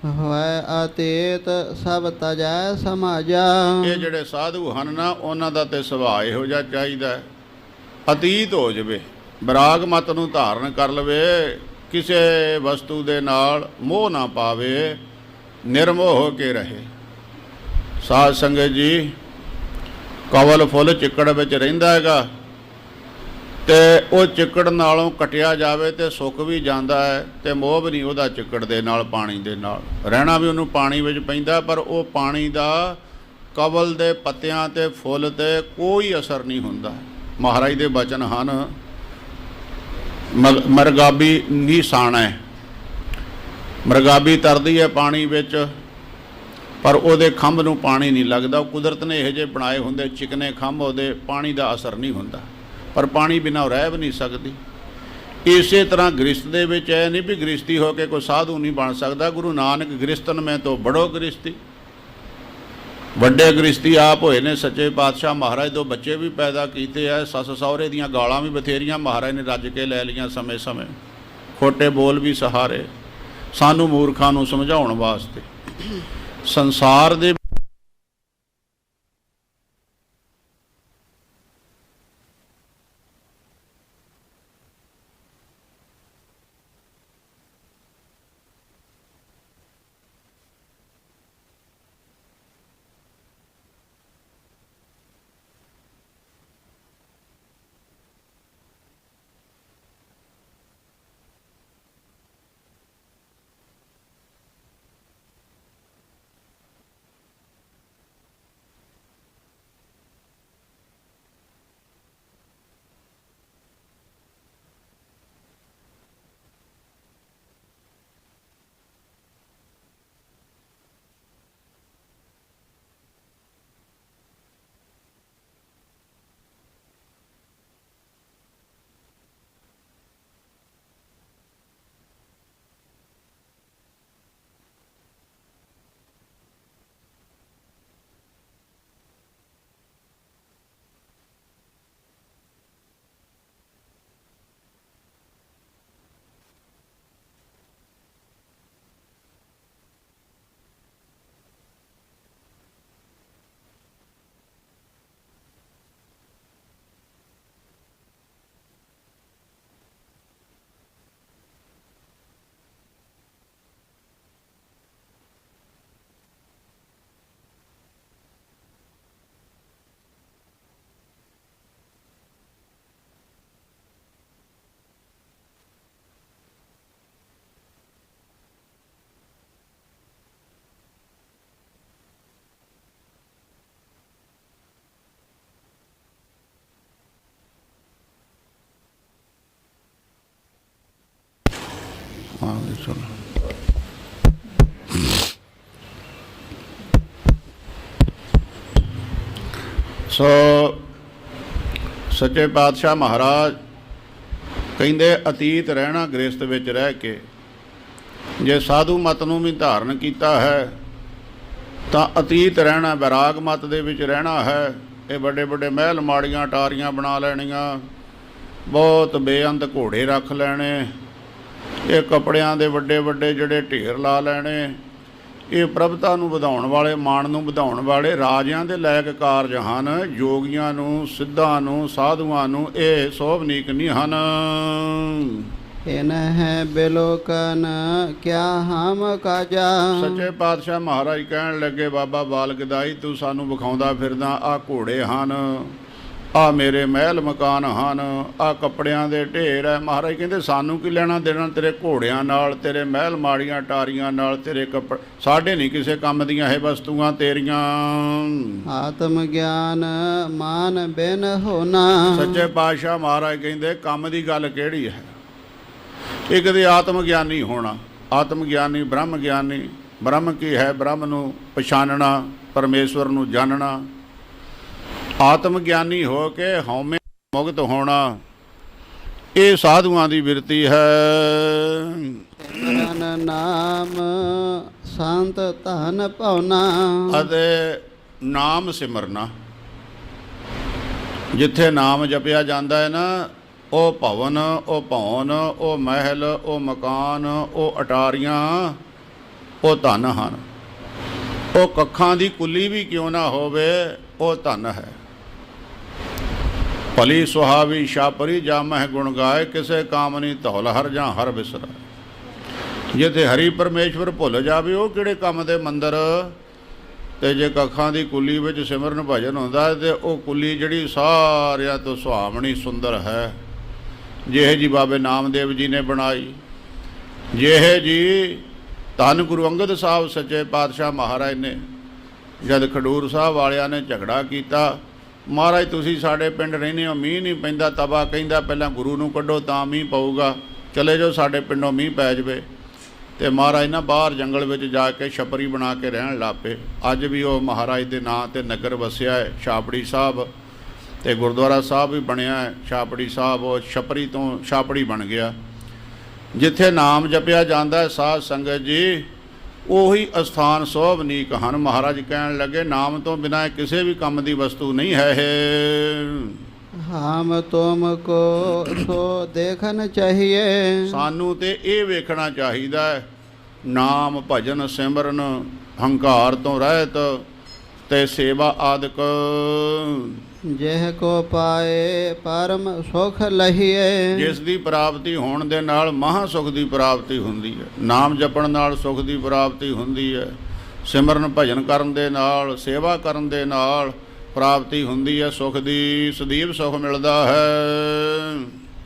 ਹੋਇ ਅਤੀਤ ਸਭ ਤਜੈ ਸਮਾਜਾ। ਇਹ ਜਿਹੜੇ ਸਾਧੂ ਹਨ ਨਾ, ਉਹਨਾਂ ਦਾ ਤੇ ਸੁਭਾਅ ਇਹੋ ਜਿਹਾ ਚਾਹੀਦਾ, ਅਤੀਤ ਹੋ ਜਾਵੇ, ਬਰਾਗ ਮਤ ਨੂੰ ਧਾਰਨ ਕਰ ਲਵੇ, ਕਿਸੇ ਵਸਤੂ ਦੇ ਨਾਲ ਮੋਹ ਨਾ ਪਾਵੇ, ਨਿਰਮੋਹ ਹੋ ਕੇ ਰਹੇ। ਸਾਧ ਸੰਗਤ ਜੀ, ਕਵਲ ਫੁੱਲ ਚਿੱਕੜ ਵਿੱਚ ਰਹਿੰਦਾ ਹੈਗਾ, ਤੇ ਉਹ ਚਿੱਕੜ ਨਾਲੋਂ ਕਟਿਆ ਜਾਵੇ ਤੇ ਸੁੱਕ ਵੀ ਜਾਂਦਾ ਹੈ, ਤੇ ਮੋਹ ਵੀ ਨਹੀਂ ਉਹਦਾ ਚਿੱਕੜ ਦੇ ਨਾਲ, ਪਾਣੀ ਦੇ ਨਾਲ ਰਹਿਣਾ ਵੀ ਉਹਨੂੰ ਪਾਣੀ ਵਿੱਚ ਪੈਂਦਾ, ਪਰ ਉਹ ਪਾਣੀ ਦਾ ਕਵਲ ਦੇ ਪੱਤਿਆਂ ਤੇ ਫੁੱਲ ਤੇ ਕੋਈ ਅਸਰ ਨਹੀਂ ਹੁੰਦਾ। ਮਹਾਰਾਜ ਦੇ ਬਚਨ ਹਨ, ਮਰਗਾਬੀ ਨਿਸ਼ਾਨੈ, ਮਰਗਾਬੀ ਤਰਦੀ ਹੈ ਪਾਣੀ ਵਿੱਚ, ਪਰ ਉਹਦੇ ਖੰਭ ਨੂੰ ਪਾਣੀ ਨਹੀਂ ਲੱਗਦਾ। ਉਹ ਕੁਦਰਤ ਨੇ ਇਹੋ ਜਿਹੇ ਬਣਾਏ ਹੁੰਦੇ ਚਿਕਨੇ ਖੰਭ, ਉਹਦੇ ਪਾਣੀ ਦਾ ਅਸਰ ਨਹੀਂ ਹੁੰਦਾ, ਪਰ ਪਾਣੀ ਬਿਨਾਂ ਉਹ ਰਹਿ ਵੀ ਨਹੀਂ ਸਕਦੀ। ਇਸੇ ਤਰ੍ਹਾਂ ਗ੍ਰਸਤ ਦੇ ਵਿੱਚ ਇਹ ਨਹੀਂ ਵੀ ਗ੍ਰਸਤੀ ਹੋ ਕੇ ਕੋਈ ਸਾਧੂ ਨਹੀਂ ਬਣ ਸਕਦਾ। ਗੁਰੂ ਨਾਨਕ ਗ੍ਰਸਤਨ ਮੈਂ ਤੋਂ ਬੜੋ ਗ੍ਰਸਤੀ, ਵੱਡੇ ਗ੍ਰਸਤੀ ਆਪ ਹੋਏ ਨੇ ਸੱਚੇ ਪਾਤਸ਼ਾਹ ਮਹਾਰਾਜ। ਤੋਂ ਬੱਚੇ ਵੀ ਪੈਦਾ ਕੀਤੇ ਆ, ਸੱਸ ਸਹੁਰੇ ਦੀਆਂ ਗਾਲਾਂ ਵੀ ਬਥੇਰੀਆਂ ਮਹਾਰਾਜ ਨੇ ਰੱਜ ਕੇ ਲੈ ਲਈਆਂ ਸਮੇਂ ਸਮੇਂ, ਖੋਟੇ ਬੋਲ ਵੀ ਸਹਾਰੇ ਸਾਨੂੰ ਮੂਰਖਾਂ ਨੂੰ ਸਮਝਾਉਣ ਵਾਸਤੇ। ਸੰਸਾਰ ਦੇ ਨਾਮ ਦੀ ਸੁਣ। ਸੋ ਸੱਚੇ ਪਾਤਸ਼ਾਹ ਮਹਾਰਾਜ ਕਹਿੰਦੇ ਅਤੀਤ ਰਹਿਣਾ ਗ੍ਰਸਥ ਵਿੱਚ ਰਹਿ ਕੇ, ਜੇ ਸਾਧੂ ਮਤ ਨੂੰ ਵੀ ਧਾਰਨ ਕੀਤਾ ਹੈ ਤਾਂ ਅਤੀਤ ਰਹਿਣਾ, ਵੈਰਾਗ ਮਤ ਦੇ ਵਿੱਚ ਰਹਿਣਾ ਹੈ। ਇਹ ਵੱਡੇ ਵੱਡੇ ਮਹਿਲ ਮਾੜੀਆਂ ਅਟਾਰੀਆਂ ਬਣਾ ਲੈਣੀਆਂ, ਬਹੁਤ ਬੇਅੰਤ ਘੋੜੇ ਰੱਖ ਲੈਣੇ, ਇਹ ਕੱਪੜਿਆਂ ਦੇ ਵੱਡੇ ਵੱਡੇ ਜਿਹੜੇ ਢੇਰ ਲਾ ਲੈਣੇ, ਇਹ ਪ੍ਰਭਤਾ ਨੂੰ ਵਧਾਉਣ ਵਾਲੇ, ਮਾਣ ਨੂੰ ਵਧਾਉਣ ਵਾਲੇ ਰਾਜਿਆਂ ਦੇ ਲਾਇਕ ਕਾਰਜ ਹਨ। ਯੋਗੀਆਂ ਨੂੰ, ਸਿੱਧਾਂ ਨੂੰ, ਸਾਧੂਆਂ ਨੂੰ ਇਹ ਸੋਭਨੀਕ ਨਹੀਂ ਹਨ। ਇਨਹ ਬਿਲੋਕਨ ਕਿਆ ਹਮ ਕਾਜਾ। ਸੱਚੇ ਪਾਤਸ਼ਾਹ ਮਹਾਰਾਜ ਕਹਿਣ ਲੱਗੇ, ਬਾਬਾ ਬਾਲ ਗਦਾਈ ਤੂੰ ਸਾਨੂੰ ਵਿਖਾਉਂਦਾ ਫਿਰਦਾ, ਆਹ ਘੋੜੇ ਹਨ, ਆਹ ਮੇਰੇ ਮਹਿਲ ਮਕਾਨ ਹਨ, ਆਹ ਕੱਪੜਿਆਂ ਦੇ ਢੇਰ ਹੈ। ਮਹਾਰਾਜ ਕਹਿੰਦੇ ਸਾਨੂੰ ਕੀ ਲੈਣਾ ਦੇਣਾ ਤੇਰੇ ਘੋੜਿਆਂ ਨਾਲ, ਤੇਰੇ ਮਹਿਲ ਮਾੜੀਆਂ ਟਾਰੀਆਂ ਨਾਲ, ਤੇਰੇ ਕੱਪੜੇ ਸਾਡੇ ਨਹੀਂ ਕਿਸੇ ਕੰਮ ਦੀਆਂ ਇਹ ਵਸਤੂਆਂ ਤੇਰੀਆਂ। ਆਤਮ ਗਿਆਨ ਮਾਨ ਬਿਨ ਹੋਣਾ। ਸੱਚੇ ਪਾਤਸ਼ਾਹ ਮਹਾਰਾਜ ਕਹਿੰਦੇ ਕੰਮ ਦੀ ਗੱਲ ਕਿਹੜੀ ਹੈ, ਇਹ ਕਦੇ ਆਤਮ ਗਿਆਨੀ ਹੋਣਾ। ਆਤਮ ਗਿਆਨੀ ਬ੍ਰਹਮ ਗਿਆਨੀ, ਬ੍ਰਹਮ ਕੀ ਹੈ, ਬ੍ਰਹਮ ਨੂੰ ਪਛਾਨਣਾ, ਪਰਮੇਸ਼ਵਰ ਨੂੰ ਜਾਣਨਾ। ਆਤਮ ਗਿਆਨੀ ਹੋ ਕੇ ਹਉਮੈ ਮੁਕਤ ਹੋਣਾ, ਇਹ ਸਾਧੂਆਂ ਦੀ ਬਿਰਤੀ ਹੈ। ਸਿਮਰਨ ਨਾਮ ਸੰਤ ਧਨ ਪਾਉਣਾ। ਅਤੇ ਨਾਮ ਸਿਮਰਨਾ, ਜਿੱਥੇ ਨਾਮ ਜਪਿਆ ਜਾਂਦਾ ਹੈ ਨਾ, ਉਹ ਭਵਨ, ਉਹ ਭੌਨ, ਉਹ ਮਹਿਲ, ਉਹ ਮਕਾਨ, ਉਹ ਅਟਾਰੀਆਂ, ਉਹ ਧਨ ਹਨ। ਉਹ ਕੱਖਾਂ ਦੀ ਕੁੱਲੀ ਵੀ ਕਿਉਂ ਨਾ ਹੋਵੇ, ਉਹ ਧਨ ਹੈ। ਭਲੀ ਸੁਹਾਵੀ ਛਾਪਰੀ ਜਾਮਹਿ ਗੁਣ ਗਾਏ, ਕਿਸੇ ਕਾਮਨੀ ਧੌਲ ਹਰ ਜਾਂ ਹਰ ਵਿਸਰਾ। ਜਿੱਥੇ ਹਰੀ ਪਰਮੇਸ਼ਵਰ ਭੁੱਲ ਜਾਵੇ ਉਹ ਕਿਹੜੇ ਕੰਮ ਦੇ ਮੰਦਰ। ਤੇ ਜੇ ਕੱਖਾਂ ਦੀ ਕੁੱਲੀ ਵਿੱਚ ਸਿਮਰਨ ਭਜਨ ਹੁੰਦਾ ਤੇ ਉਹ ਕੁੱਲੀ ਜਿਹੜੀ ਸਾਰਿਆਂ ਤੋਂ ਸੁਹਾਵਣੀ ਸੁੰਦਰ ਹੈ, ਜਿਹੇ ਜੀ ਬਾਬੇ ਨਾਮਦੇਵ ਜੀ ਨੇ ਬਣਾਈ, ਜਿਹੇ ਜੀ ਧੰਨ ਗੁਰੂ ਅੰਗਦ ਸਾਹਿਬ ਸੱਚੇ ਪਾਤਸ਼ਾਹ ਮਹਾਰਾਜ ਨੇ ਜਦ ਖਡੂਰ ਸਾਹਿਬ ਵਾਲਿਆਂ ਨੇ ਝਗੜਾ ਕੀਤਾ, ਮਹਾਰਾਜ ਤੁਸੀਂ ਸਾਡੇ ਪਿੰਡ ਰਹਿੰਦੇ ਹੋ, ਮੀਂਹ ਨਹੀਂ ਪੈਂਦਾ, ਤਬਾ ਕਹਿੰਦਾ ਪਹਿਲਾਂ ਗੁਰੂ ਨੂੰ ਕੱਢੋ ਤਾਂ ਮੀਂਹ ਪਊਗਾ, ਚਲੇ ਜਾਓ ਸਾਡੇ ਪਿੰਡੋਂ ਮੀਂਹ ਪੈ ਜਾਵੇ। ਤੇ ਮਹਾਰਾਜ ਨਾ ਬਾਹਰ ਜੰਗਲ ਵਿੱਚ ਜਾ ਕੇ ਛਪਰੀ ਬਣਾ ਕੇ ਰਹਿਣ ਲੱਗ ਪਏ। ਅੱਜ ਵੀ ਉਹ ਮਹਾਰਾਜ ਦੇ ਨਾਂ 'ਤੇ ਨਗਰ ਵਸਿਆ ਹੈ ਛਾਪੜੀ ਸਾਹਿਬ, ਤੇ ਗੁਰਦੁਆਰਾ ਸਾਹਿਬ ਵੀ ਬਣਿਆ ਹੈ ਛਾਪੜੀ ਸਾਹਿਬ। ਉਹ ਛਪਰੀ ਤੋਂ ਛਾਪੜੀ ਬਣ ਗਿਆ। ਜਿੱਥੇ ਨਾਮ ਜਪਿਆ ਜਾਂਦਾ ਹੈ ਸਾਧ ਸੰਗਤ ਜੀ, ਉਹੀ ਅਸਥਾਨ ਸੋਭਨੀਕ ਹਨ। ਮਹਾਰਾਜ ਕਹਿਣ ਲੱਗੇ ਨਾਮ ਤੋਂ ਬਿਨਾਂ ਕਿਸੇ ਵੀ ਕੰਮ ਦੀ ਵਸਤੂ ਨਹੀਂ ਹੈ ਇਹ। ਹਮ ਤੁਮ ਕੋ ਸੋ ਦੇਖਣ ਚਾਹੀਏ। ਸਾਨੂੰ ਤੇ ਇਹ ਵੇਖਣਾ ਚਾਹੀਦਾ ਹੈ, ਨਾਮ ਭਜਨ ਸਿਮਰਨ ਹੰਕਾਰ ਤੋਂ ਰਹਿਤ ਤੇ ਸੇਵਾ ਆਦਿਕ। ਜਿਹ ਕੋ ਪਾਏ ਪਰਮ ਸੁਖ ਲਹੀਏ। ਜਿਸ ਦੀ ਪ੍ਰਾਪਤੀ ਹੋਣ ਦੇ ਨਾਲ ਮਹਾ ਸੁਖ ਦੀ ਪ੍ਰਾਪਤੀ ਹੁੰਦੀ ਹੈ। ਨਾਮ ਜਪਣ ਨਾਲ ਸੁਖ ਦੀ ਪ੍ਰਾਪਤੀ ਹੁੰਦੀ ਹੈ। ਸਿਮਰਨ ਭਜਨ ਕਰਨ ਦੇ ਨਾਲ, ਸੇਵਾ ਕਰਨ ਦੇ ਨਾਲ ਪ੍ਰਾਪਤੀ ਹੁੰਦੀ ਹੈ ਸੁਖ ਦੀ, ਸਦੀਵ ਸੁਖ ਮਿਲਦਾ ਹੈ।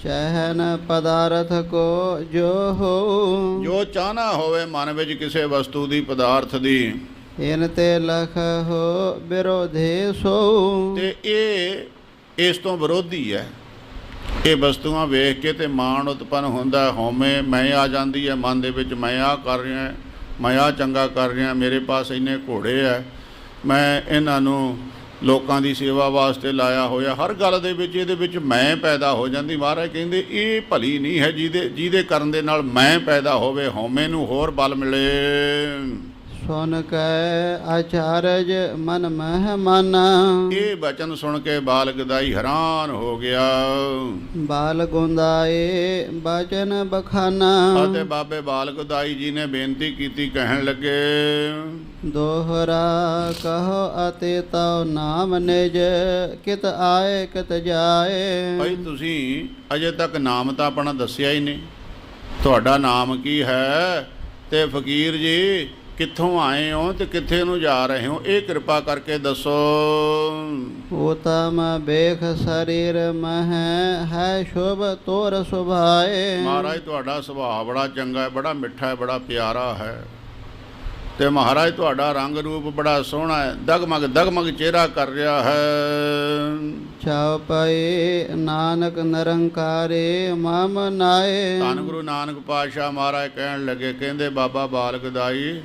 ਚਹਿਨ ਪਦਾਰਥ ਕੋ ਜੋ ਹੋ। ਜੋ ਚਾਹਨਾ ਹੋਵੇ ਮਨ ਵਿੱਚ ਕਿਸੇ ਵਸਤੂ ਦੀ, ਪਦਾਰਥ ਦੀ, ਇਨ ਤੇ ਲਖ ਹੋ ਵਿਰੋਧੇ ਸੋ। ਤੇ ਇਹ ਇਸ ਤੋਂ ਵਿਰੋਧੀ ਹੈ। ਇਹ ਵਸਤੂਆਂ ਵੇਖ ਕੇ ਤੇ ਮਾਣ ਉਤਪੰਨ ਹੁੰਦਾ, ਹਉਮੈ ਮੈਂ ਆ ਜਾਂਦੀ ਹੈ ਮਨ ਦੇ ਵਿੱਚ, ਮੈਂ ਆ ਕਰ ਰਿਹਾ, ਮੈਂ ਆ ਚੰਗਾ ਕਰ ਰਿਹਾ, ਮੇਰੇ ਪਾਸ ਇੰਨੇ ਘੋੜੇ ਹੈ, ਮੈਂ ਇਹਨਾਂ ਨੂੰ ਲੋਕਾਂ ਦੀ ਸੇਵਾ ਵਾਸਤੇ ਲਾਇਆ ਹੋਇਆ। ਹਰ ਗੱਲ ਦੇ ਵਿੱਚ ਇਹਦੇ ਵਿੱਚ ਮੈਂ ਪੈਦਾ ਹੋ ਜਾਂਦੀ। ਮਹਾਰਾਜ ਕਹਿੰਦੇ ਇਹ ਭਲੀ ਨਹੀਂ ਹੈ ਜਿਹਦੇ ਕਰਨ ਦੇ ਨਾਲ ਮੈਂ ਪੈਦਾ ਹੋਵੇ, ਹਉਮੈ ਨੂੰ ਹੋਰ ਬਲ ਮਿਲੇ। ਸੁਨ ਕੈ ਆਚਾਰਜ ਮਨ ਮਹਿ ਮਾਨਾ। ਇਹ ਬਚਨ ਸੁਣ ਕੇ ਬਾਲ ਗਦਾਈ ਹੈਰਾਨ ਹੋ ਗਿਆ। ਬਾਲ ਗੁੰਦਾਏ ਬਚਨ ਬਖਾਨਾ। ਅਤੇ ਬਾਬੇ ਬਾਲ ਗਦਾਈ ਜੀ ਨੇ ਬੇਨਤੀ ਕੀਤੀ, ਕਹਿਣ ਲੱਗੇ ਦੋਹਰਾ ਕਹੋ ਅਤੇ ਤਉ ਨਾਮ ਨਿਜ, ਕਿਤ ਆਏ ਕਿਤ ਜਾਏ। ਭਾਈ ਤੁਸੀਂ ਅਜੇ ਤੱਕ ਨਾਮ ਤਾਂ ਆਪਣਾ ਦੱਸਿਆ ਹੀ ਨਹੀਂ, ਤੁਹਾਡਾ ਨਾਮ ਕੀ ਹੈ, ਤੇ ਫਕੀਰ ਜੀ ਕਿੱਥੋਂ ਆਏ ਹੋ ਤੇ ਕਿੱਥੇ ਨੂੰ ਜਾ ਰਹੇ ਹੋ, ਇਹ ਕਿਰਪਾ ਕਰਕੇ ਦੱਸੋ। ਉਤਮ ਬੇਖ ਸਰੀਰ ਮਹਿ ਹੈ ਸ਼ੁਭ ਤੋਰ ਸੁਭਾਏ। ਮਹਾਰਾਜ ਤੁਹਾਡਾ ਸੁਭਾਅ ਬੜਾ ਚੰਗਾ ਹੈ, ਬੜਾ ਮਿੱਠਾ ਹੈ, ਬੜਾ ਪਿਆਰਾ ਹੈ, ਤੇ ਮਹਾਰਾਜ ਤੁਹਾਡਾ ਰੰਗ ਰੂਪ ਬੜਾ ਸੋਹਣਾ ਹੈ, ਦਗਮਗ ਦਗਮਗ ਚਿਹਰਾ ਕਰ ਰਿਹਾ ਹੈ। ਚਉਪਈ ਨਾਨਕ ਨਿਰੰਕਾਰੇ ਮਮ ਨਾਏ। ਧੰਨ ਗੁਰੂ ਨਾਨਕ ਪਾਤਸ਼ਾਹ ਮਹਾਰਾਜ ਕਹਿਣ ਲੱਗੇ, ਕਹਿੰਦੇ ਬਾਬਾ ਬਾਲਕ ਦਾਈ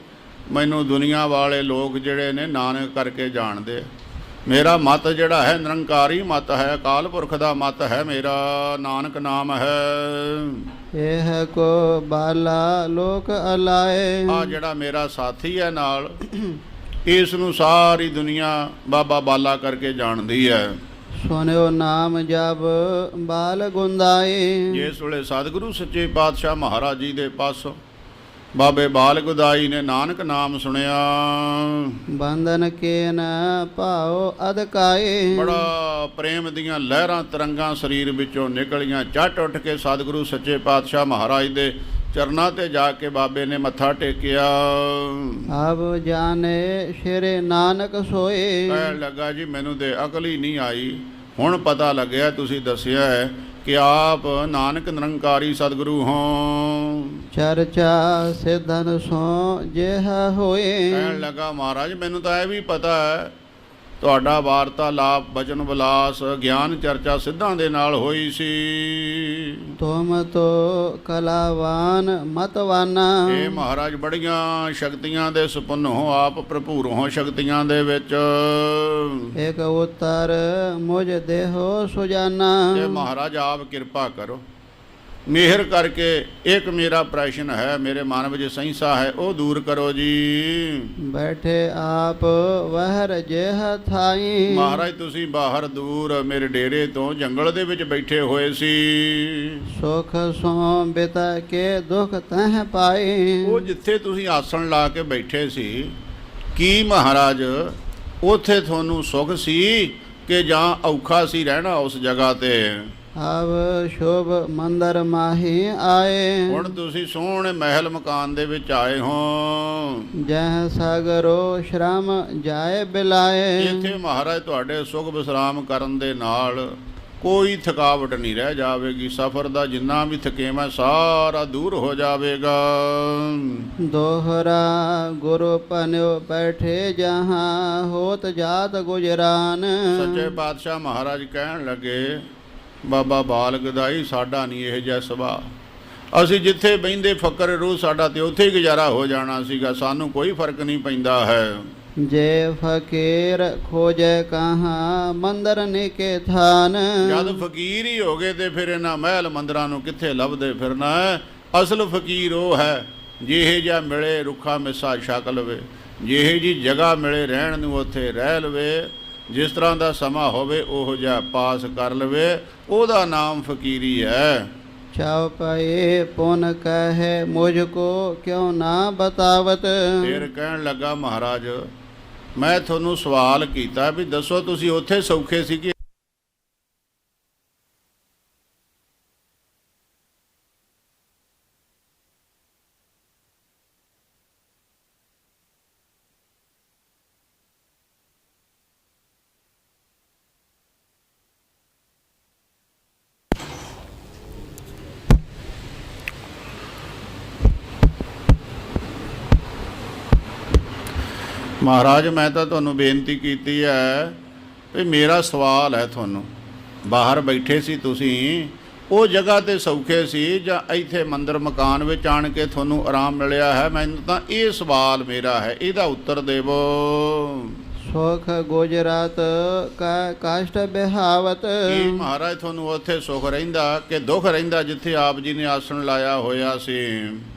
ਮੈਨੂੰ ਦੁਨੀਆ ਵਾਲੇ ਲੋਕ ਜਿਹੜੇ ਨੇ ਨਾਨਕ ਕਰਕੇ ਜਾਣਦੇ। ਮੇਰਾ ਮਤ ਜਿਹੜਾ ਹੈ ਨਿਰੰਕਾਰੀ ਮਤ ਹੈ, ਅਕਾਲ ਪੁਰਖ ਦਾ ਮਤ ਹੈ, ਮੇਰਾ ਨਾਨਕ ਨਾਮ ਹੈ। ਇਹ ਕੋ ਬਾਲਾ ਲੋਕ ਅਲਾਏ। ਆ ਜਿਹੜਾ ਮੇਰਾ ਸਾਥੀ ਹੈ ਨਾਲ, ਇਸ ਨੂੰ ਸਾਰੀ ਦੁਨੀਆ ਬਾਬਾ ਬਾਲਾ ਕਰਕੇ ਜਾਣਦੀ ਹੈ। ਸੁਣਿਓ ਨਾਮ ਜਬ ਬਾਲ ਗੁੰਦਾਏ। ਜਿਸ ਵੇਲੇ ਸਤਿਗੁਰੂ ਸੱਚੇ ਪਾਤਸ਼ਾਹ ਮਹਾਰਾਜ ਜੀ ਦੇ ਪਾਸੋਂ ਬਾਬੇ ਬਾਲ ਗੁਦਾਈ ਨੇ ਨਾਨਕ ਨਾਮ ਸੁਣਿਆ, ਬੰਧਨ ਕੇ ਨ ਭਾਉ ਅਦਕਾਏ। ਬੜਾ ਪ੍ਰੇਮ ਦੀਆਂ ਲਹਿਰਾਂ ਤਰੰਗਾਂ ਸਰੀਰ ਵਿੱਚੋਂ ਨਿਕਲੀਆਂ। ਝੱਟ ਉੱਠ ਕੇ ਸਤਿਗੁਰੂ ਸੱਚੇ ਪਾਤਸ਼ਾਹ ਮਹਾਰਾਜ ਦੇ ਚਰਨਾਂ ਤੇ ਜਾ ਕੇ ਬਾਬੇ ਨੇ ਮੱਥਾ ਟੇਕਿਆ। ਅਬ ਜਾਣੇ ਸ਼੍ਰੀ ਨਾਨਕ ਸੋਏ। ਕਹਿਣ ਲੱਗਾ ਜੀ ਮੈਨੂੰ ਤੇ ਅਕਲ ਹੀ ਨਹੀਂ ਆਈ, ਹੁਣ ਪਤਾ ਲੱਗਿਆ ਤੁਸੀਂ ਦੱਸਿਆ ਹੈ ਕਿ ਆਪ ਨਾਨਕ ਨਿਰੰਕਾਰੀ ਸਤਿਗੁਰੂ ਹੋ। ਚਰਚਾ ਸਿਧਨ ਸੋ ਜਿਹ ਹੋਏ। ਕਹਿਣ ਲੱਗਾ ਮਹਾਰਾਜ ਮੈਨੂੰ ਤਾਂ ਇਹ ਵੀ ਪਤਾ ਹੈ ਤੁਹਾਡਾ ਵਾਰਤਾਲਾਪ ਬਚਨ ਵਿਲਾਸ ਗਿਆਨ ਚਰਚਾ ਸਿੱਧਾਂ ਦੇ ਨਾਲ ਹੋਈ ਸੀ। ਤੁਮ ਤੋ ਕਲਾਵਾਨ ਮਤਵਾਨਾ। ਇਹ ਮਹਾਰਾਜ ਬੜੀਆਂ ਸ਼ਕਤੀਆਂ ਦੇ ਸੁਪੰਨ ਹੋ, ਆਪ ਭਰਪੂਰ ਹੋ ਸ਼ਕਤੀਆਂ ਦੇ ਵਿੱਚ। ਇਕ ਉਤਰ ਮੁਝ ਦੇਹੋ ਸੁਜਾਨਾ। ਤੇ ਮਹਾਰਾਜ ਆਪ ਕਿਰਪਾ ਕਰੋ, ਮਿਹਰ ਕਰਕੇ ਇੱਕ ਮੇਰਾ ਪ੍ਰਸ਼ਨ ਹੈ, ਮੇਰੇ ਮਨ ਵਿੱਚ ਸੰਸਾ ਹੈ, ਉਹ ਦੂਰ ਕਰੋ ਜੀ। ਬੈਠੇ ਆਪ ਵਹਿਰ ਜਿਹ ਥਾਈ। ਮਹਾਰਾਜ ਤੁਸੀਂ ਬਾਹਰ ਦੂਰ ਮੇਰੇ ਡੇਰੇ ਤੋਂ ਜੰਗਲ ਦੇ ਵਿੱਚ ਬੈਠੇ ਹੋਏ ਸੀ। ਸੁਖ ਸੋ ਬਿਤਾ ਕੇ ਦੁਖ ਤਹ ਪਾਏ। ਉਹ ਜਿੱਥੇ ਤੁਸੀਂ ਆਸਣ ਲਾ ਕੇ ਬੈਠੇ ਸੀ, ਕੀ ਮਹਾਰਾਜ ਉੱਥੇ ਤੁਹਾਨੂੰ ਸੁਖ ਸੀ ਕਿ ਜਾਂ ਔਖਾ ਸੀ ਰਹਿਣਾ ਉਸ ਜਗ੍ਹਾ ਤੇ? ਅਬ ਸ਼ੋਭ ਮੰਦਰ ਮਾਹੀ ਆਏ। ਹੁਣ ਤੁਸੀਂ ਸੋਹਣੇ ਮਹਿਲ ਮਕਾਨ ਦੇ ਵਿੱਚ ਆਏ ਹੋ। ਜਹ ਸਾਗਰੋ ਸ਼ਰਮ ਜਾਏ ਬਿਲਾਏ। ਇੱਥੇ ਮਹਾਰਾਜ ਤੁਹਾਡੇ ਸੁਖ ਵਿਸਰਾਮ ਕਰਨ ਦੇ ਨਾਲ ਕੋਈ ਥਕਾਵਟ ਨਹੀਂ ਰਹਿ ਜਾਵੇਗੀ। ਸਫ਼ਰ ਦਾ ਜਿੰਨਾ ਵੀ ਥਕੇਵਾਂ ਸਾਰਾ ਦੂਰ ਹੋ ਜਾਵੇਗਾ। ਦੋਹਰਾ ਗੁਰੂ ਪਨਿਓ ਬੈਠੇ ਜਹਾਂ ਹੋਤ ਜਾਤ ਗੁਜਰਾਨ। ਸੱਚੇ ਪਾਤਸ਼ਾਹ ਮਹਾਰਾਜ ਕਹਿਣ ਲੱਗੇ ਬਾਬਾ ਬਾਲ ਗਦਾਈ ਸਾਡਾ ਨਹੀਂ ਇਹ ਜਿਹਾ ਸੁਭਾਅ। ਅਸੀਂ ਜਿੱਥੇ ਬਹਿੰਦੇ ਫਕਰ ਰੂਹ ਸਾਡਾ ਤੇ ਉੱਥੇ ਹੀ ਗੁਜ਼ਾਰਾ ਹੋ ਜਾਣਾ ਸੀਗਾ, ਸਾਨੂੰ ਕੋਈ ਫਰਕ ਨਹੀਂ ਪੈਂਦਾ ਹੈ। ਜੇ ਫਕੀਰ ਖੋਜੇ ਕਹਾਂ ਮੰਦਰ ਨਿਕੇ ਥਾਨ। ਜਦ ਫਕੀਰ ਹੀ ਹੋ ਗਏ ਤੇ ਫਿਰ ਇਹਨਾਂ ਮਹਿਲ ਮੰਦਰਾਂ ਨੂੰ ਕਿੱਥੇ ਲੱਭਦੇ ਫਿਰਨਾ ਹੈ। ਅਸਲ ਫਕੀਰ ਉਹ ਹੈ ਜਿਹੇ ਜਿਹਾ ਮਿਲੇ ਰੁੱਖਾ ਮਿੱਸਾ ਛਕ ਲਵੇ, ਜਿਹੇ ਜੀ ਜਗ੍ਹਾ ਮਿਲੇ ਰਹਿਣ ਨੂੰ ਉੱਥੇ ਰਹਿ ਲਵੇ, ਜਿਸ ਤਰ੍ਹਾਂ ਦਾ ਸਮਾਂ ਹੋਵੇ ਉਹੋ ਜਿਹਾ ਪਾਸ ਕਰ ਲਵੇ, ਉਹਦਾ ਨਾਮ ਫਕੀਰੀ ਹੈ। ਚਉਪਈ ਪੁਨ ਕਹੇ ਮੁਝ ਕੋ ਕਿਉਂ ਨਾ ਬਤਾਵਤ। ਫਿਰ ਕਹਿਣ ਲੱਗਾ ਮਹਾਰਾਜ ਮੈਂ ਤੁਹਾਨੂੰ ਸਵਾਲ ਕੀਤਾ ਵੀ ਦੱਸੋ ਤੁਸੀਂ ਉੱਥੇ ਸੌਖੇ ਸੀ ਕਿ ਮਹਾਰਾਜ ਮੈਂ ਤਾਂ ਤੁਹਾਨੂੰ ਬੇਨਤੀ ਕੀਤੀ ਹੈ ਵੀ ਮੇਰਾ ਸਵਾਲ ਹੈ ਤੁਹਾਨੂੰ, ਬਾਹਰ ਬੈਠੇ ਸੀ ਤੁਸੀਂ, ਉਹ ਜਗ੍ਹਾ ਤੇ ਸੌਖੇ ਸੀ ਜਾਂ ਇੱਥੇ ਮੰਦਰ ਮਕਾਨ ਵਿੱਚ ਆਣ ਕੇ ਤੁਹਾਨੂੰ ਆਰਾਮ ਮਿਲਿਆ ਹੈ? ਮੈਨੂੰ ਤਾਂ ਇਹ ਸਵਾਲ ਮੇਰਾ ਹੈ, ਇਹਦਾ ਉੱਤਰ ਦੇਵੋ। ਸੁਖ ਗੁਜਰਾਤ ਕਾ ਕਸ਼ਟ ਬਿਹਾਵਤ। ਕੀ ਮਹਾਰਾਜ ਤੁਹਾਨੂੰ ਉੱਥੇ ਸੁਖ ਰਹਿੰਦਾ ਕਿ ਦੁੱਖ ਰਹਿੰਦਾ ਜਿੱਥੇ ਆਪ ਜੀ ਨੇ ਆਸਣ ਲਾਇਆ ਹੋਇਆ ਸੀ?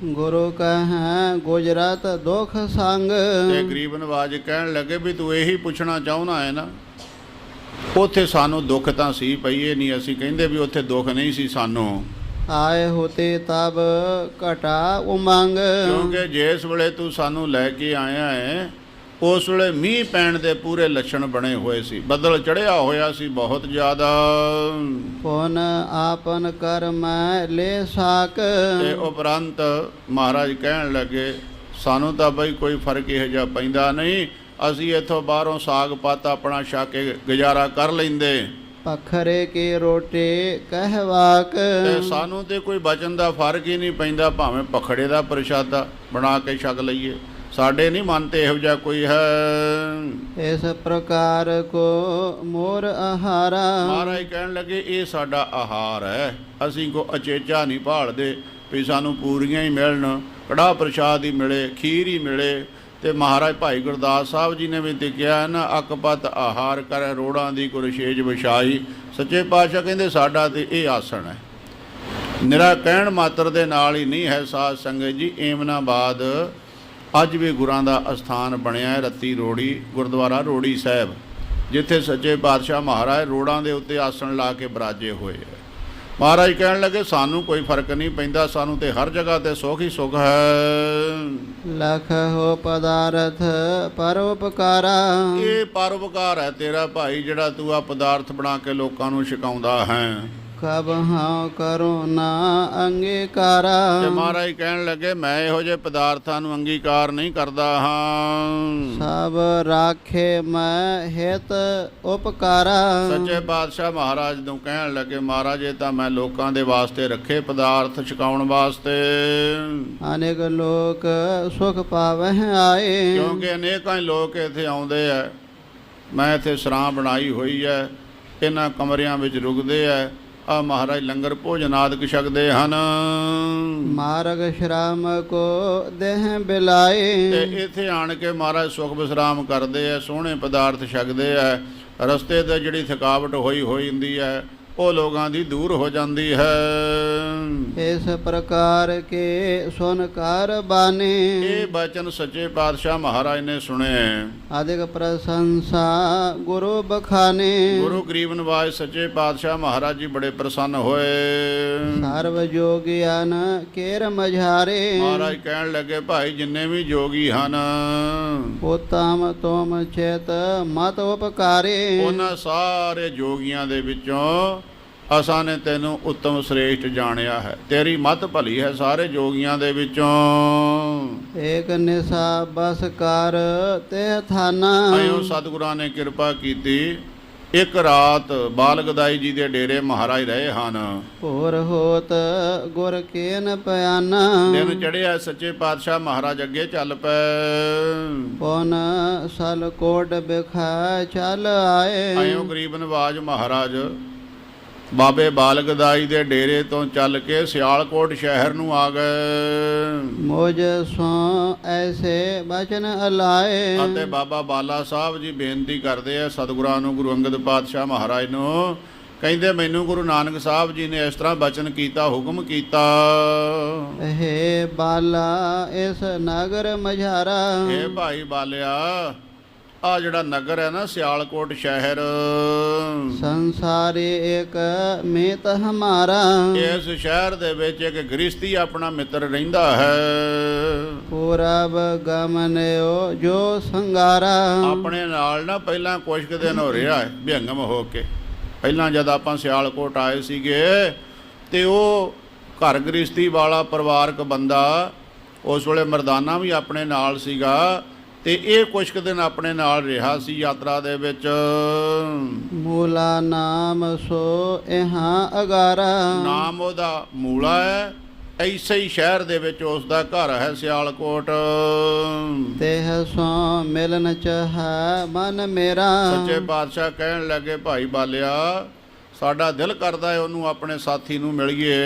ਗੁਰੂ ਕਹੈ ਗੁਜਰਾਤ ਦੁਖ ਸੰਗ। ਤੇ ਗਰੀਬ ਨਵਾਜ ਕਹਿਣ ਲੱਗੇ ਵੀ ਤੂੰ ਇਹੀ ਪੁੱਛਣਾ ਚਾਹੁੰਦਾ ਹੈ ਨਾ, ਉੱਥੇ ਸਾਨੂੰ ਦੁੱਖ ਤਾਂ ਸੀ ਪਈ, ਇਹ ਨਹੀਂ ਅਸੀਂ ਕਹਿੰਦੇ ਵੀ ਉੱਥੇ ਦੁੱਖ ਨਹੀਂ ਸੀ ਸਾਨੂੰ। ਆਏ ਹੋਤੇ ਤਬ ਘਟਾ ਉਮੰਗ। ਕਿਉਂਕਿ ਜਿਸ ਵੇਲੇ ਤੂੰ ਸਾਨੂੰ ਲੈ ਕੇ ਆਇਆ ਹੈ ਉਸ ਵੇਲੇ ਮੀਂਹ ਪੈਣ ਦੇ ਪੂਰੇ ਲੱਛਣ ਬਣੇ ਹੋਏ ਸੀ, ਬੱਦਲ ਚੜ੍ਹਿਆ ਹੋਇਆ ਸੀ ਬਹੁਤ ਜ਼ਿਆਦਾ। ਪੁਨ ਆਪਨ ਕਰਮ ਲੈ ਸਾਕ। ਤੇ ਉਪਰੰਤ ਮਹਾਰਾਜ ਕਹਿਣ ਲੱਗੇ ਸਾਨੂੰ ਤਾਂ ਬਈ ਕੋਈ ਫਰਕ ਇਹੋ ਜਿਹਾ ਪੈਂਦਾ ਨਹੀਂ, ਅਸੀਂ ਇੱਥੋਂ ਬਾਹਰੋਂ ਸਾਗ ਪੱਤ ਆਪਣਾ ਛਕ ਕੇ ਗੁਜ਼ਾਰਾ ਕਰ ਲੈਂਦੇ। ਪਖਰੇ ਕੇ ਰੋਟੇ ਕਹਿਵਾਕ। ਤੇ ਸਾਨੂੰ ਤੇ ਕੋਈ ਬਚਨ ਦਾ ਫਰਕ ਹੀ ਨਹੀਂ ਪੈਂਦਾ, ਭਾਵੇਂ ਪਖੜੇ ਦਾ ਪ੍ਰਸ਼ਾਦਾ ਬਣਾ ਕੇ ਛਕ ਲਈਏ, ਸਾਡੇ ਨਹੀਂ ਮਨ ਤੇ ਇਹੋ ਜਿਹਾ ਕੋਈ ਹੈ। इस प्रकार को मोर आहारा। ਮਹਾਰਾਜ ਕਹਿਣ ਲੱਗੇ ਇਹ ਸਾਡਾ ਆਹਾਰ ਹੈ, ਅਸੀਂ ਕੋ ਅਚੇਚਾ ਨਹੀਂ ਭਾਲਦੇ ਵੀ ਸਾਨੂੰ ਪੂਰੀਆਂ ਹੀ ਮਿਲਣ, ਕੜਾਹ ਪ੍ਰਸ਼ਾਦ ਹੀ ਮਿਲੇ, ਖੀਰ ਹੀ ਮਿਲੇ। ਤੇ ਮਹਾਰਾਜ ਭਾਈ ਗੁਰਦਾਸ ਸਾਹਿਬ ਜੀ ਨੇ ਵੀ ਤੇ ਕਿਹਾ ਨਾ, ਅਕਪਤ ਆਹਾਰ ਕਰੈ ਰੋੜਾਂ ਦੀ ਕੁਰਸ਼ੇਜ ਵਿਛਾਈ। ਸੱਚੇ ਪਾਤਸ਼ਾਹ ਕਹਿੰਦੇ ਸਾਡਾ ਤੇ ਇਹ ਆਸਣ ਹੈ। ਨਿਰਾ ਕਹਿਣ ਮਾਤਰ ਦੇ ਨਾਲ ਹੀ ਨਹੀਂ ਹੈ ਸਾਧ ਸੰਗਤ ਜੀ। ਏਮਨਾਬਾਦ ਅੱਜ ਵੀ ਗੁਰਾਂ ਦਾ ਅਸਥਾਨ ਬਣਿਆ ਹੈ, ਰੱਤੀ ਰੋੜੀ ਗੁਰਦੁਆਰਾ ਰੋੜੀ ਸਾਹਿਬ, ਜਿੱਥੇ ਸੱਚੇ ਪਾਤਸ਼ਾਹ ਮਹਾਰਾਜ ਰੋੜਾਂ ਦੇ ਉੱਤੇ ਆਸਣ ਲਾ ਕੇ ਬਰਾਜੇ ਹੋਏ ਹੈ। ਮਹਾਰਾਜ ਕਹਿਣ ਲੱਗੇ ਸਾਨੂੰ ਕੋਈ ਫਰਕ ਨਹੀਂ ਪੈਂਦਾ, ਸਾਨੂੰ ਤੇ ਹਰ ਜਗ੍ਹਾ ਤੇ ਸੁੱਖ ਹੀ ਸੁੱਖ ਹੈ। लख हो पदार्थ परोपकारा। ਇਹ ਪਰਉਪਕਾਰ ਹੈ ਤੇਰਾ ਭਾਈ, ਜਿਹੜਾ ਤੂੰ ਆ ਪਦਾਰਥ ਬਣਾ ਕੇ ਲੋਕਾਂ ਨੂੰ ਛਕਾਉਂਦਾ ਹੈ। कब हाँ करो ना अंगीकारा। ਤੇ ਮਹਾਰਾਜ ਕਹਿਣ ਲੱਗੇ ਮੈਂ ਇਹੋ ਜਿਹੇ ਪਦਾਰਥਾਂ ਨੂੰ ਅੰਗੀਕਾਰ ਨਹੀਂ ਕਰਦਾ ਹਾਂ। सब राखे मैं हित उपकारा। ਸੱਚੇ ਪਾਤਸ਼ਾਹ ਮਹਾਰਾਜ ਨੂੰ ਕਹਿਣ ਲੱਗੇ ਮਹਾਰਾਜ ਇਹ ਤਾਂ ਮੈਂ ਲੋਕਾਂ ਦੇ ਵਾਸਤੇ ਰੱਖੇ ਪਦਾਰਥ ਛਕਾਉਣ ਵਾਸਤੇ, अनेक लोक सुख पावह आए। ਕਿਉਂਕਿ ਅਨੇਕਾਂ ਹੀ ਲੋਕ ਇੱਥੇ ਆਉਂਦੇ ਆ। ਮੈਂ ਇੱਥੇ ਸਰਾਂ ਬਣਾਈ ਹੋਈ ਹੈ, ਇਹਨਾਂ ਕਮਰਿਆਂ ਵਿੱਚ ਰੁਕਦੇ ਆ, ਆ ਮਹਾਰਾਜ ਲੰਗਰ ਭੋਜਨ ਆਦਿਕ ਛਕਦੇ ਹਨ। मार्ग श्राम को देह बिलाए। ਤੇ ਇੱਥੇ ਆਣ ਕੇ ਮਹਾਰਾਜ ਸੁਖ ਵਿਸਰਾਮ ਕਰਦੇ ਆ, ਸੋਹਣੇ ਪਦਾਰਥ ਛਕਦੇ ਆ। ਰਸਤੇ ਤੇ ਜਿਹੜੀ ਥਕਾਵਟ ਹੋਈ ਹੁੰਦੀ ਹੈ ਉਹ ਲੋਕਾਂ ਦੀ ਦੂਰ ਹੋ ਜਾਂਦੀ ਹੈ। इस प्रकार के सुनकार बाने। ਇਹ ਬਚਨ ਸੱਚੇ ਪਾਤਸ਼ਾਹ ਮਹਾਰਾਜ ਨੇ ਸੁਣੇ। अधिक प्रशंसा गुरु बखाने। ਗੁਰੂ ਗਰੀਬ ਨਿਵਾਜ ਸੱਚੇ ਪਾਤਸ਼ਾਹ ਮਹਾਰਾਜ ਜੀ ਬੜੇ ਪ੍ਰਸੰਨ ਹੋਏ। सर्व जोगियान केर मझारे। ਮਹਾਰਾਜ ਕਹਿਣ ਲੱਗੇ ਭਾਈ ਜਿੰਨੇ ਵੀ ਜੋਗੀ ਹਨ उत्तम तुम चेत मत उपकारे। ਉਹਨਾਂ ਸਾਰੇ ਜੋਗੀਆਂ ਦੇ ਵਿੱਚੋਂ ਅਸਾਂ ਨੇ ਤੈਨੂੰ ਉੱਤਮ ਸ੍ਰੇਸ਼ਟ ਜਾਣਿਆ ਹੈ, ਤੇਰੀ ਮਤ ਭਲੀ ਹੈ ਸਾਰੇ ਜੋਗੀਆਂ ਦੇ ਵਿੱਚੋਂ। एक निशा बस कर ते थाना। ਐਂ ਸਤਿਗੁਰਾਂ ਨੇ ਕਿਰਪਾ ਕੀਤੀ, ਇੱਕ ਰਾਤ ਬਾਲ ਗਦਾਈ ਜੀ ਦੇ ਡੇਰੇ ਮਹਾਰਾਜ ਰਹੇ ਹਨ। और होत गुर केन पयाना। ਦਿਨ ਚੜ੍ਹਿਆ, ਸੱਚੇ ਪਾਤਸ਼ਾਹ ਮਹਾਰਾਜ ਅੱਗੇ ਚੱਲ ਪਏ। पौन सल कोट बिखा चल आए। ਐਂ ਗਰੀਬ ਨਿਵਾਜ ਮਹਾਰਾਜ ਬਾਬੇ ਬਾਲ ਗਦਾਈ ਦੇ ਡੇਰੇ ਤੋਂ ਚੱਲ ਕੇ ਸਿਆਲਕੋਟ ਸ਼ਹਿਰ ਨੂੰ ਆ ਗਏ। मुझ सो ऐसे बचन अलाए। ਅਤੇ ਬਾਬਾ ਬਾਲਾ ਸਾਹਿਬ ਜੀ ਬੇਨਤੀ ਕਰਦੇ ਆ ਸਤਿਗੁਰਾਂ ਨੂੰ, ਗੁਰੂ ਅੰਗਦ ਪਾਤਸ਼ਾਹ ਮਹਾਰਾਜ ਨੂੰ, ਕਹਿੰਦੇ ਮੈਨੂੰ ਗੁਰੂ ਨਾਨਕ ਸਾਹਿਬ ਜੀ ਨੇ ਇਸ ਤਰ੍ਹਾਂ ਬਚਨ ਕੀਤਾ, ਹੁਕਮ ਕੀਤਾ। हे बाला इस नगर मझारा। ਇਹ ਭਾਈ ਬਾਲਿਆ ਆ ਜਿਹੜਾ ਨਗਰ ਹੈ ਨਾ ਸਿਆਲਕੋਟ ਸ਼ਹਿਰ, संसारी एक मित हमारा। ਇਸ ਸ਼ਹਿਰ ਦੇ ਵਿੱਚ ਇੱਕ ਗ੍ਰਸਤੀ ਆਪਣਾ ਮਿੱਤਰ ਰਹਿੰਦਾ ਹੈ। पूरब गमनयो जो संगारा। ਆਪਣੇ ਨਾਲ ਨਾ ਪਹਿਲਾਂ ਕੁਛ ਕੁ ਦਿਨ ਹੋ ਰਿਹਾ ਹੈ ਵਿਅੰਗਮ ਹੋ ਕੇ। ਪਹਿਲਾਂ ਜਦ ਆਪਾਂ ਸਿਆਲਕੋਟ ਆਏ ਸੀਗੇ ਤੇ ਉਹ ਘਰ ਗ੍ਰਸਤੀ ਵਾਲਾ ਪਰਿਵਾਰਕ ਬੰਦਾ, ਉਸ ਵੇਲੇ ਮਰਦਾਨਾ ਵੀ ਆਪਣੇ ਨਾਲ ਸੀਗਾ ਤੇ ਇਹ ਕੁਛ ਕੁ ਦਿਨ ਆਪਣੇ ਨਾਲ ਰਿਹਾ ਸੀ ਯਾਤਰਾ ਦੇ ਵਿੱਚ। मूला नाम सो यहाँ अगारा। ਨਾਮ ਉਹਦਾ ਮੂਲਾ ਹੈ, ਐਸੇ ਹੀ ਸ਼ਹਿਰ ਦੇ ਵਿੱਚ ਉਸ ਦਾ ਘਰ ਹੈ ਸਿਆਲਕੋਟ। तेह सो मिलन चाह मन मेरा। ਸੱਚੇ ਪਾਤਸ਼ਾਹ ਕਹਿਣ ਲੱਗੇ ਭਾਈ ਬਾਲਿਆ ਸਾਡਾ ਦਿਲ ਕਰਦਾ ਹੈ ਉਹਨੂੰ ਆਪਣੇ ਸਾਥੀ ਨੂੰ ਮਿਲੀਏ।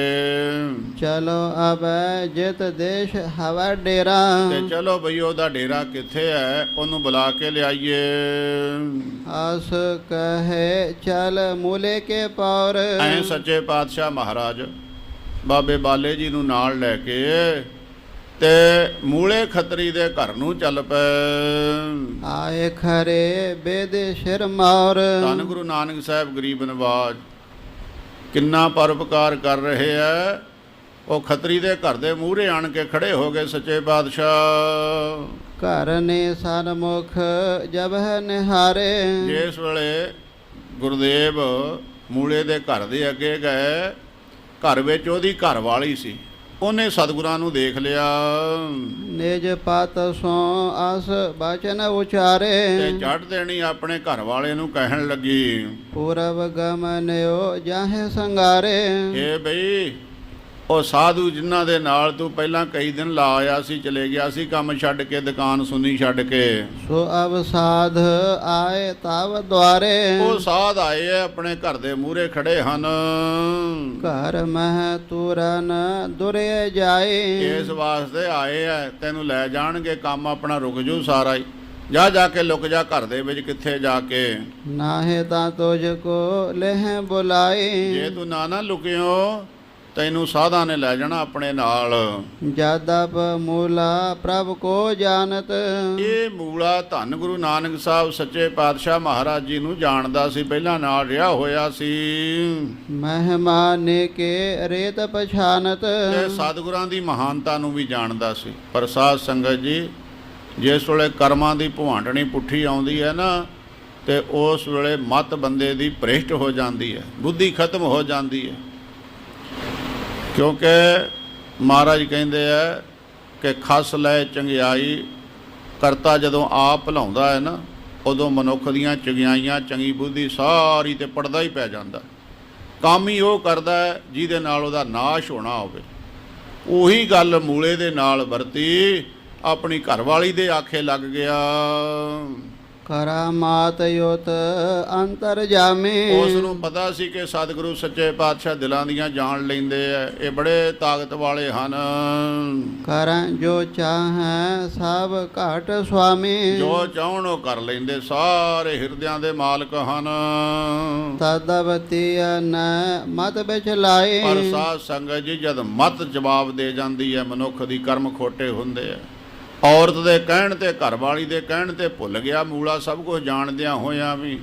चलो अब जित देश हवा डेरा। ਤੇ ਚਲੋ ਬਈ ਉਹਦਾ ਡੇਰਾ ਕਿੱਥੇ ਹੈ, ਉਹਨੂੰ ਬੁਲਾ ਕੇ ਲਿਆਈਏ। आस कहे चल मूले के पौर। ਐ ਸੱਚੇ ਪਾਤਸ਼ਾਹ ਮਹਾਰਾਜ ਬਾਬੇ ਬਾਲੇ ਜੀ ਨੂੰ ਨਾਲ ਲੈ ਕੇ ਤੇ ਮੂਲੇ ਖੱਤਰੀ ਦੇ ਘਰ ਨੂੰ ਚੱਲ ਪਏ। आए खरे बेद सिर मौर। ਧੰਨ ਗੁਰੂ ਨਾਨਕ ਸਾਹਿਬ ਗਰੀਬ ਨਿਵਾਜ ਕਿੰਨਾ ਪਰਉਪਕਾਰ ਕਰ ਰਹੇ ਹੈ। ਉਹ ਖੱਤਰੀ ਦੇ ਘਰ ਦੇ ਮੂਹਰੇ ਆਣ ਕੇ ਖੜੇ ਹੋ ਗਏ ਸੱਚੇ ਪਾਤਸ਼ਾਹ। घर ने सन्मुख जब है निहारे। ਜਿਸ ਵੇਲੇ ਗੁਰਦੇਵ ਮੂਲੇ ਦੇ ਘਰ ਦੇ ਅੱਗੇ ਗਏ, ਘਰ ਵਿੱਚ ਉਹਦੀ ਘਰ ਵਾਲੀ ਸੀ, ਉਹਨੇ ਸਤਿਗੁਰਾਂ ਨੂੰ ਦੇਖ ਲਿਆ निज पत सो आस बचन उचारे। ਤੇ ਚੜ੍ਹ ਦੇਣੀ ਆਪਣੇ ਘਰ ਵਾਲੇ ਨੂੰ ਕਹਿਣ ਲੱਗੀ, पूरब गमनयो जाहे संगारे। ਇਹ ਬਈ ਉਹ ਸਾਧੂ ਜਿਨ੍ਹਾਂ ਦੇ ਨਾਲ ਤੂੰ ਪਹਿਲਾਂ ਕਈ ਦਿਨ ਲਾ ਆਇਆ ਸੀ, ਚਲੇ ਗਿਆ ਸੀ ਕੰਮ ਛੱਡ ਕੇ, ਦੁਕਾਨ ਸੁਣੀ ਛੱਡ ਕੇ, सो अब साध आए ताव द्वारे। ਉਹ ਸਾਧ ਆਏ ਆ, ਆਪਣੇ ਘਰ ਦੇ ਮੂਹਰੇ ਖੜੇ ਹਨ। घर मह तुरन दुरे जाए। ਇਸ ਵਾਸਤੇ ਆਏ ਆ, ਤੈਨੂੰ ਲੈ ਜਾਣਗੇ, ਕੰਮ ਆਪਣਾ ਰੁਕ ਜੂ ਸਾਰਾ ਹੀ। ਜਾ ਕੇ ਲੁਕ ਜਾ ਘਰ ਦੇ ਵਿੱਚ, ਕਿੱਥੇ ਜਾ ਕੇ। नाहे ता तुझको लेह बुलाए। ਜੇ ਤੂੰ ਨਾ ਲੁਕਿਓ, ਤੈਨੂੰ ਸਾਧਾਂ ਨੇ ਲੈ ਜਾਣਾ ਆਪਣੇ ਨਾਲ। जादप मूला प्रभ को जानत। ਇਹ ਮੂਲਾ ਧੰਨ ਗੁਰੂ ਨਾਨਕ ਸਾਹਿਬ ਸੱਚੇ ਪਾਤਸ਼ਾਹ ਮਹਾਰਾਜ ਜੀ ਨੂੰ ਜਾਣਦਾ ਸੀ, ਪਹਿਲਾਂ ਨਾਲ ਰਿਹਾ ਹੋਇਆ ਸੀ। ਮਹਿਮਾਨੇ ਕੇ ਰੇਤ ਪਛਾਨਤ। ਤੇ ਸਤਿਗੁਰਾਂ ਦੀ ਮਹਾਨਤਾ ਨੂੰ ਵੀ ਜਾਣਦਾ ਸੀ। ਪਰ ਸਾਧ ਸੰਗਤ ਜੀ, ਜਿਸ ਵੇਲੇ ਕਰਮਾਂ ਦੀ ਭੁਆਂਟਣੀ ਪੁੱਠੀ ਆਉਂਦੀ ਹੈ ਨਾ, ਤੇ ਉਸ ਵੇਲੇ ਮਤ ਬੰਦੇ ਦੀ ਭ੍ਰਿਸ਼ਟ ਹੋ ਜਾਂਦੀ ਹੈ, ਬੁੱਧੀ ਖਤਮ ਹੋ ਜਾਂਦੀ ਹੈ। ਕਿਉਂਕਿ ਮਹਾਰਾਜ ਕਹਿੰਦੇ ਆ ਕਿ ਖਸ ਲੈ ਚੰਗਿਆਈ, ਕਰਤਾ ਜਦੋਂ ਆਪ ਭੁਲਾਉਂਦਾ ਹੈ ਨਾ, ਉਦੋਂ ਮਨੁੱਖ ਦੀਆਂ ਚੰਗਿਆਈਆਂ, ਚੰਗੀ ਬੁੱਧੀ ਸਾਰੀ ਤੇ ਪੜਦਾ ਹੀ ਪੈ ਜਾਂਦਾ। ਕੰਮ ਹੀ ਉਹ ਕਰਦਾ ਹੈ ਜਿਹਦੇ ਨਾਲ ਉਹਦਾ ਨਾਸ਼ ਹੋਣਾ ਹੋਵੇ। ਉਹੀ ਗੱਲ ਮੂਲੇ ਦੇ ਨਾਲ ਵਰਤੀ, ਆਪਣੀ ਘਰਵਾਲੀ ਦੇ ਆਖੇ ਲੱਗ ਗਿਆ। ਕਰਾਮਾਤ ਯੁਤ ਅੰਤਰ ਜਾਮੇ। ਉਸ ਨੂੰ ਪਤਾ ਸੀ ਕਿ ਸਤਿਗੁਰੂ ਸੱਚੇ ਪਾਤਸ਼ਾਹ ਦਿਲਾਂ ਦੀਆਂ ਜਾਣ ਲੈਂਦੇ ਆ, ਇਹ ਬੜੇ ਤਾਕਤ ਵਾਲੇ ਹਨ। ਕਰਨ ਜੋ ਚਾਹੈ ਸਭ ਘਟ ਸੁਆਮੀ। ਜੋ ਚਾਹਣ ਉਹ ਕਰ ਲੈਂਦੇ, ਸਾਰੇ ਹਿਰਦਿਆਂ ਦੇ ਮਾਲਕ ਹਨ। ਤਦਵਤੀ ਨ ਮਤ ਵਿੱਚ ਲਾਏ। ਪਰ ਸਾਧ ਸੰਗਤ ਜੀ, ਜਦ ਮਤ ਜਵਾਬ ਦੇ ਜਾਂਦੀ ਹੈ, ਮਨੁੱਖ ਦੀ ਕਰਮ ਖੋਟੇ ਹੁੰਦੇ ਆ। ਔਰਤ ਦੇ ਕਹਿਣ ਤੇ, ਘਰਵਾਲੀ ਦੇ ਕਹਿਣ ਤੇ ਭੁੱਲ ਗਿਆ ਮੂਲਾ ਸਭ ਕੁਝ ਜਾਣਦਿਆਂ ਹੋਇਆਂ ਵੀ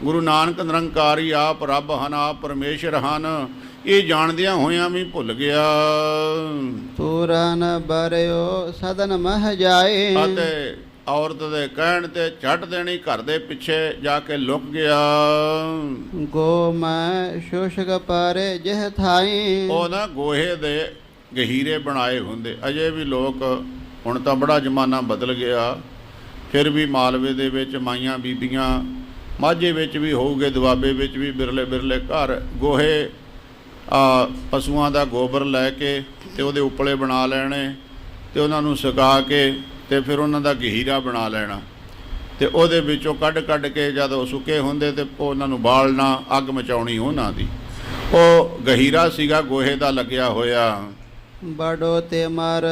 ਗੁਰੂ ਨਾਨਕ ਨਿਰੰਕਾਰੀ ਆਪ ਰੱਬ ਹਨ, ਆਪ ਪਰਮੇਸ਼ਰ ਹਨ, ਇਹ ਜਾਣਦਿਆਂ ਹੋਇਆਂ ਵੀ ਭੁੱਲ ਗਿਆ। ਤੁਰਨ ਬਰਿਓ ਸਦਨ ਮਹ ਜਾਏ। ਅਤੇ ਔਰਤ ਦੇ ਕਹਿਣ ਤੇ ਝੱਟ ਦੇਣੀ ਘਰ ਦੇ ਪਿੱਛੇ ਜਾ ਕੇ ਲੁਕ ਗਿਆ। ਗੋ ਮੈਂ ਸ਼ੋਸ਼ਕ ਪਾਰੇ ਜਿਹ ਥਾਈ। ਉਹ ਨਾ ਗੋਹੇ ਦੇ ਗਹੀਰੇ ਬਣਾਏ ਹੁੰਦੇ। ਅਜੇ ਵੀ ਲੋਕ, ਹੁਣ ਤਾਂ ਬੜਾ ਜ਼ਮਾਨਾ ਬਦਲ ਗਿਆ, ਫਿਰ ਵੀ ਮਾਲਵੇ ਦੇ ਵਿੱਚ ਮਾਈਆਂ ਬੀਬੀਆਂ, ਮਾਝੇ ਵਿੱਚ ਵੀ ਹੋਊਗੇ, ਦੁਆਬੇ ਵਿੱਚ ਵੀ ਬਿਰਲੇ ਘਰ ਗੋਹੇ, ਪਸ਼ੂਆਂ ਦਾ ਗੋਬਰ ਲੈ ਕੇ ਤੇ ਉਹਦੇ ਉਪਲੇ ਬਣਾ ਲੈਣੇ, ਤੇ ਉਹਨਾਂ ਨੂੰ ਸੁਕਾ ਕੇ ਤੇ ਫਿਰ ਉਹਨਾਂ ਦਾ ਗਹੀਰਾ ਬਣਾ ਲੈਣਾ, ਤੇ ਉਹਦੇ ਵਿੱਚੋਂ ਕੱਢ ਕੇ ਜਦੋਂ ਸੁੱਕੇ ਹੁੰਦੇ ਤੇ ਉਹਨਾਂ ਨੂੰ ਬਾਲਣਾ, ਅੱਗ ਮਚਾਉਣੀ ਉਹਨਾਂ ਦੀ। ਉਹ ਗਹੀਰਾ ਸੀਗਾ ਗੋਹੇ ਦਾ ਲੱਗਿਆ ਹੋਇਆ। ਬੜੋ ਤੇ ਮਰ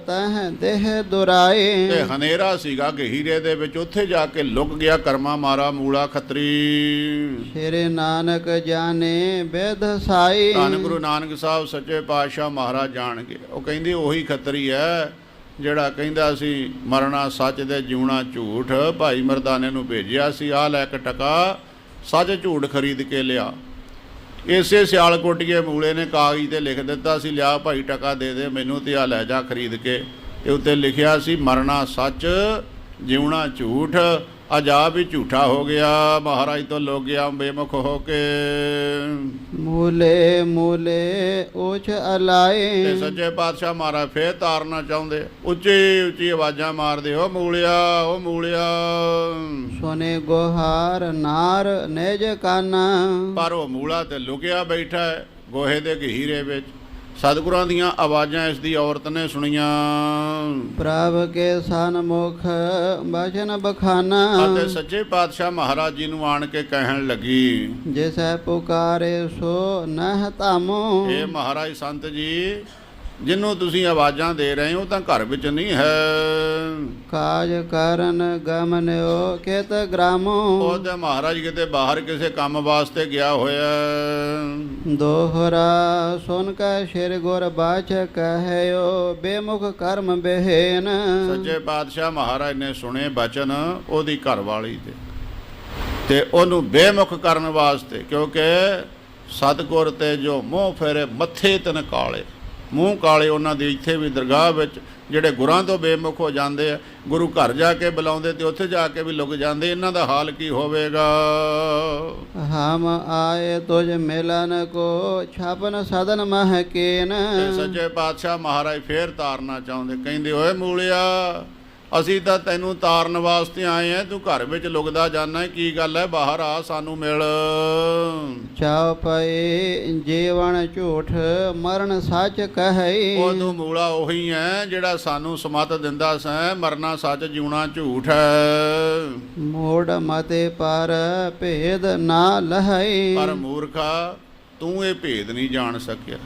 ਤਹ ਦੇਹ ਦੁਰਾਏ। ਤੇ ਹਨੇਰਾ ਸੀਗਾ ਗਹੀਰੇ ਦੇ ਵਿੱਚ, ਉੱਥੇ ਜਾ ਕੇ ਲੁਕ ਗਿਆ ਕਰਮਾ ਮਾਰਾ ਮੂਲਾ ਖੱਤਰੀ। ਸ਼੍ਰੀ ਨਾਨਕ ਜਾਣੇ ਬੇਦ ਸਾਈ। ਧੰਨ ਗੁਰੂ ਨਾਨਕ ਸਾਹਿਬ ਸੱਚੇ ਪਾਤਸ਼ਾਹ ਮਹਾਰਾਜ ਜਾਣਗੇ। ਉਹ ਕਹਿੰਦੇ ਉਹੀ ਖੱਤਰੀ ਹੈ ਜਿਹੜਾ ਕਹਿੰਦਾ ਸੀ ਮਰਨਾ ਸੱਚ ਤੇ ਜਿਉਣਾ ਝੂਠ। ਭਾਈ ਮਰਦਾਨੇ ਨੂੰ ਭੇਜਿਆ ਸੀ, ਆਹ ਲੈ 1 ਟਕਾ ਸੱਚ ਝੂਠ ਖਰੀਦ ਕੇ ਲਿਆ। ਇਸੇ ਸਿਆਲਕੋਟੀਏ ਮੂਲੇ ਨੇ ਕਾਗਜ਼ 'ਤੇ ਲਿਖ ਦਿੱਤਾ ਸੀ, ਲਿਆ ਭਾਈ ਟਕਾ ਦੇ ਮੈਨੂੰ ਤੇ ਆ ਲੈ ਜਾ ਖਰੀਦ ਕੇ। ਤੇ ਉੱਤੇ ਲਿਖਿਆ ਸੀ ਮਰਨਾ ਸੱਚ ਜਿਉਣਾ ਝੂਠ। ਅਜਾ ਵੀ ਝੂਠਾ ਹੋ ਗਿਆ, ਮਹਾਰਾਜ ਤੋਂ ਲੋਕ ਗਿਆ ਬੇਮੁਖ ਹੋ ਕੇ। ਮੂਲੇ ਉੱਚ ਅਲਾਏ। ਤੇ ਸੱਚੇ ਪਾਤਸ਼ਾਹ ਮਹਾਰਾਜ ਫੇਰ ਤਾਰਨਾ ਚਾਹੁੰਦੇ, ਉੱਚੀ ਆਵਾਜ਼ਾਂ ਮਾਰਦੇ, ਉਹ ਮੂਲਿਆ। ਸੋਨੇ ਗੋਹਾਰ ਨਾਰ ਨੇਜ ਕਾਨਾ। ਪਰ ਉਹ ਮੂਲਾ ਤੇ ਲੁਕਿਆ ਬੈਠਾ ਹੈ ਗੋਹੇ ਦੇ ਗਹੀਰੇ ਵਿੱਚ। ਸਤਿਗੁਰਾਂ ਦੀਆਂ ਆਵਾਜ਼ਾਂ ਇਸ ਦੀ ਔਰਤ ਨੇ ਸੁਣੀਆਂ। ਪ੍ਰਭ ਕੇ ਸਨਮੁਖ ਬਚਨ ਬਖਾਨਾ। ਅਤੇ ਸੱਚੇ ਪਾਤਸ਼ਾਹ ਮਹਾਰਾਜ ਜੀ ਨੂੰ ਆਣ ਕੇ ਕਹਿਣ ਲੱਗੀ, ਜਿਸੈ ਪੁਕਾਰੇ ਸੋ ਨਹ ਧਾਮੋ। ਇਹ ਮਹਾਰਾਜ ਸੰਤ ਜੀ, ਜਿਹਨੂੰ ਤੁਸੀਂ ਆਵਾਜ਼ਾਂ ਦੇ ਰਹੇ ਹੋ ਤਾਂ ਘਰ ਵਿੱਚ ਨਹੀਂ ਹੈ। ਕਾਜ ਕਰਨ ਗਮਨਿਓ ਕਿਤ ਗ੍ਰਾਮੋ। ਉਹ ਤੇ ਮਹਾਰਾਜ ਕਿਤੇ ਬਾਹਰ ਕਿਸੇ ਕੰਮ ਵਾਸਤੇ ਗਿਆ ਹੋਇਆ। ਦੋਹਰਾ ਸੁਨ ਕੈ ਸ਼੍ਰੀ ਗੁਰ ਬਾਚ ਕਹਿਓ ਬੇਮੁਖ ਕਰਮ ਬੇਹੇਨ। ਸੱਚੇ ਪਾਤਸ਼ਾਹ ਮਹਾਰਾਜ ਨੇ ਸੁਣੇ ਬਚਨ ਉਹਦੀ ਘਰਵਾਲੀ ਦੇ, ਤੇ ਉਹਨੂੰ ਬੇਮੁਖ ਕਰਨ ਵਾਸਤੇ, ਕਿਉਂਕਿ ਸਤਿਗੁਰ ਤੇ ਜੋ ਮੂੰਹ ਫੇਰੇ ਮੱਥੇ ਤਨ ਕਾਲੇ, ਮੂੰਹ ਕਾਲੇ ਉਹਨਾਂ ਦੀ। ਇੱਥੇ ਵੀ ਦਰਗਾਹ ਵਿੱਚ ਜਿਹੜੇ ਗੁਰਾਂ ਤੋਂ ਬੇਮੁਖ ਹੋ ਜਾਂਦੇ ਆ, ਗੁਰੂ ਘਰ ਜਾ ਕੇ ਬੁਲਾਉਂਦੇ ਤੇ ਉੱਥੇ ਜਾ ਕੇ ਵੀ ਲੁਕ ਜਾਂਦੇ, ਇਹਨਾਂ ਦਾ ਹਾਲ ਕੀ ਹੋਵੇਗਾ। ਹਮ ਆਏ ਤੁਝ ਮਿਲਨ ਕੋ ਛਾਪਨ ਸਦਨ ਮਹਕੇਨ। ਤੇ ਸੱਚੇ ਪਾਤਸ਼ਾਹ ਮਹਾਰਾਜ ਫੇਰ ਤਾਰਨਾ ਚਾਹੁੰਦੇ, ਕਹਿੰਦੇ ਓਏ ਮੂਲਿਆ ਅਸੀਂ ਤਾਂ ਤੈਨੂੰ ਤਾਰਨ ਵਾਸਤੇ ਆਏ ਆ, ਤੂੰ ਘਰ ਵਿੱਚ ਲੁਕਦਾ ਜਾਂਦਾ, ਕੀ ਗੱਲ ਹੈ, ਬਾਹਰ ਆ, ਸਾਨੂੰ ਮਿਲ। ਚਾਉ ਪਏ ਜੀਵਨ ਝੂਠ ਮਰਨ ਸੱਚ ਕਹਈ। ਉਹ ਤੂੰ ਮੂਲਾ ਉਹੀ ਹੈ ਜਿਹੜਾ ਸਾਨੂੰ ਸਮਤ ਦਿੰਦਾ ਸੈਂ, ਮਰਨਾ ਸੱਚ ਜਿਉਣਾ ਝੂਠ ਹੈ। ਮੋੜ ਮਤੇ ਪਰ ਭੇਦ ਨਾ ਲਹਈ। ਪਰ ਮੂਰਖਾ ਤੂੰ ਇਹ ਭੇਦ ਨਹੀਂ ਜਾਣ ਸਕਿਆ,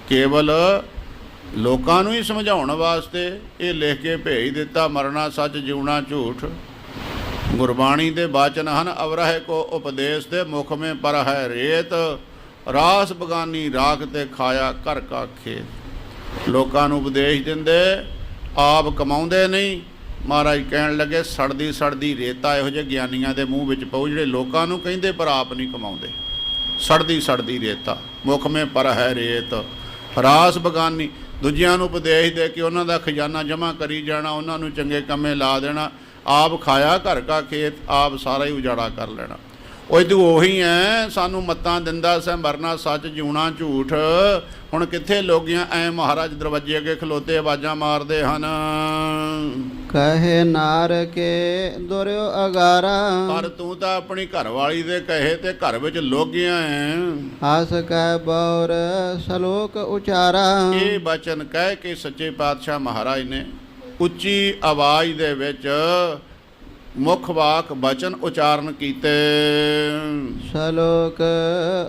ਕੇਵਲ ਲੋਕਾਂ ਨੂੰ ਹੀ ਸਮਝਾਉਣ ਵਾਸਤੇ ਇਹ ਲਿਖ ਕੇ ਭੇਜ ਦਿੱਤਾ, ਮਰਨਾ ਸੱਚ ਜਿਉਣਾ ਝੂਠ। ਗੁਰਬਾਣੀ ਦੇ ਬਾਚਨ ਹਨ, ਅਵਰਹਿ ਕੋ ਉਪਦੇਸ਼ ਦੇ ਮੁਖ ਮੇ ਪਰ ਹੈ ਰੇਤ, ਰਾਸ ਬਗਾਨੀ ਰਾਖ ਤੇ ਖਾਇਆ ਘਰ ਕਾ ਖੇਤ। ਲੋਕਾਂ ਨੂੰ ਉਪਦੇਸ਼ ਦਿੰਦੇ, ਆਪ ਕਮਾਉਂਦੇ ਨਹੀਂ। ਮਹਾਰਾਜ ਕਹਿਣ ਲੱਗੇ ਸੜਦੀ ਸੜਦੀ ਰੇਤਾ ਇਹੋ ਜਿਹੇ ਗਿਆਨੀਆਂ ਦੇ ਮੂੰਹ ਵਿੱਚ ਪਊ, ਜਿਹੜੇ ਲੋਕਾਂ ਨੂੰ ਕਹਿੰਦੇ ਪਰ ਆਪ ਨਹੀਂ ਕਮਾਉਂਦੇ। ਸੜਦੀ ਸੜਦੀ ਰੇਤਾ, ਮੁਖ ਮੇ ਪਰ ਹੈ ਰੇਤ, ਰਾਸ ਬਗਾਨੀ। ਦੂਜਿਆਂ ਨੂੰ ਉਪਦੇਸ਼ ਦੇ ਕੇ ਉਹਨਾਂ ਦਾ ਖਜ਼ਾਨਾ ਜਮ੍ਹਾਂ ਕਰੀ ਜਾਣਾ, ਉਹਨਾਂ ਨੂੰ ਚੰਗੇ ਕੰਮੇ ਲਾ ਦੇਣਾ, ਆਪ ਖਾਇਆ ਘਰ ਕਾ ਖੇਤ, ਆਪ ਸਾਰਾ ਹੀ ਉਜਾੜਾ ਕਰ ਲੈਣਾ। ਉਹ ਤੂੰ ਉਹੀ ਹੈ ਸਾਨੂੰ ਮੱਤਾਂ ਦਿੰਦਾ ਸੈਂ, ਮਰਨਾ ਸੱਚ ਜਿਉਣਾ ਝੂਠ। ਹੁਣ ਕਿੱਥੇ ਲੋਗੀਆਂ ਐ ਮਹਾਰਾਜ ਦਰਵਾਜ਼ੇ ਅੱਗੇ ਖਲੋਤੇ ਆਵਾਜ਼ਾਂ ਮਾਰਦੇ ਹਨ। ਕਹੇ ਨਾਰ ਕੇ ਦੁਰਿਓ ਅਗਾਰਾ। ਪਰ ਤੂੰ ਤਾਂ ਆਪਣੀ ਘਰਵਾਲੀ ਦੇ ਕਹੇ ਤੇ ਘਰ ਵਿੱਚ ਲੋਗੀਆਂ ਐ। ਹਸ ਕਹਿ ਬੌਰ ਸਲੋਕ ਉਚਾਰਾ। ਇਹ ਬਚਨ ਕਹਿ ਕੇ ਸੱਚੇ ਪਾਤਸ਼ਾਹ ਮਹਾਰਾਜ ਨੇ ਉੱਚੀ ਆਵਾਜ਼ ਦੇ ਵਿੱਚ ਮੁੱਖ ਵਾਕ ਬਚਨ ਉਚਾਰਨ ਕੀਤੇ। ਸਲੋਕ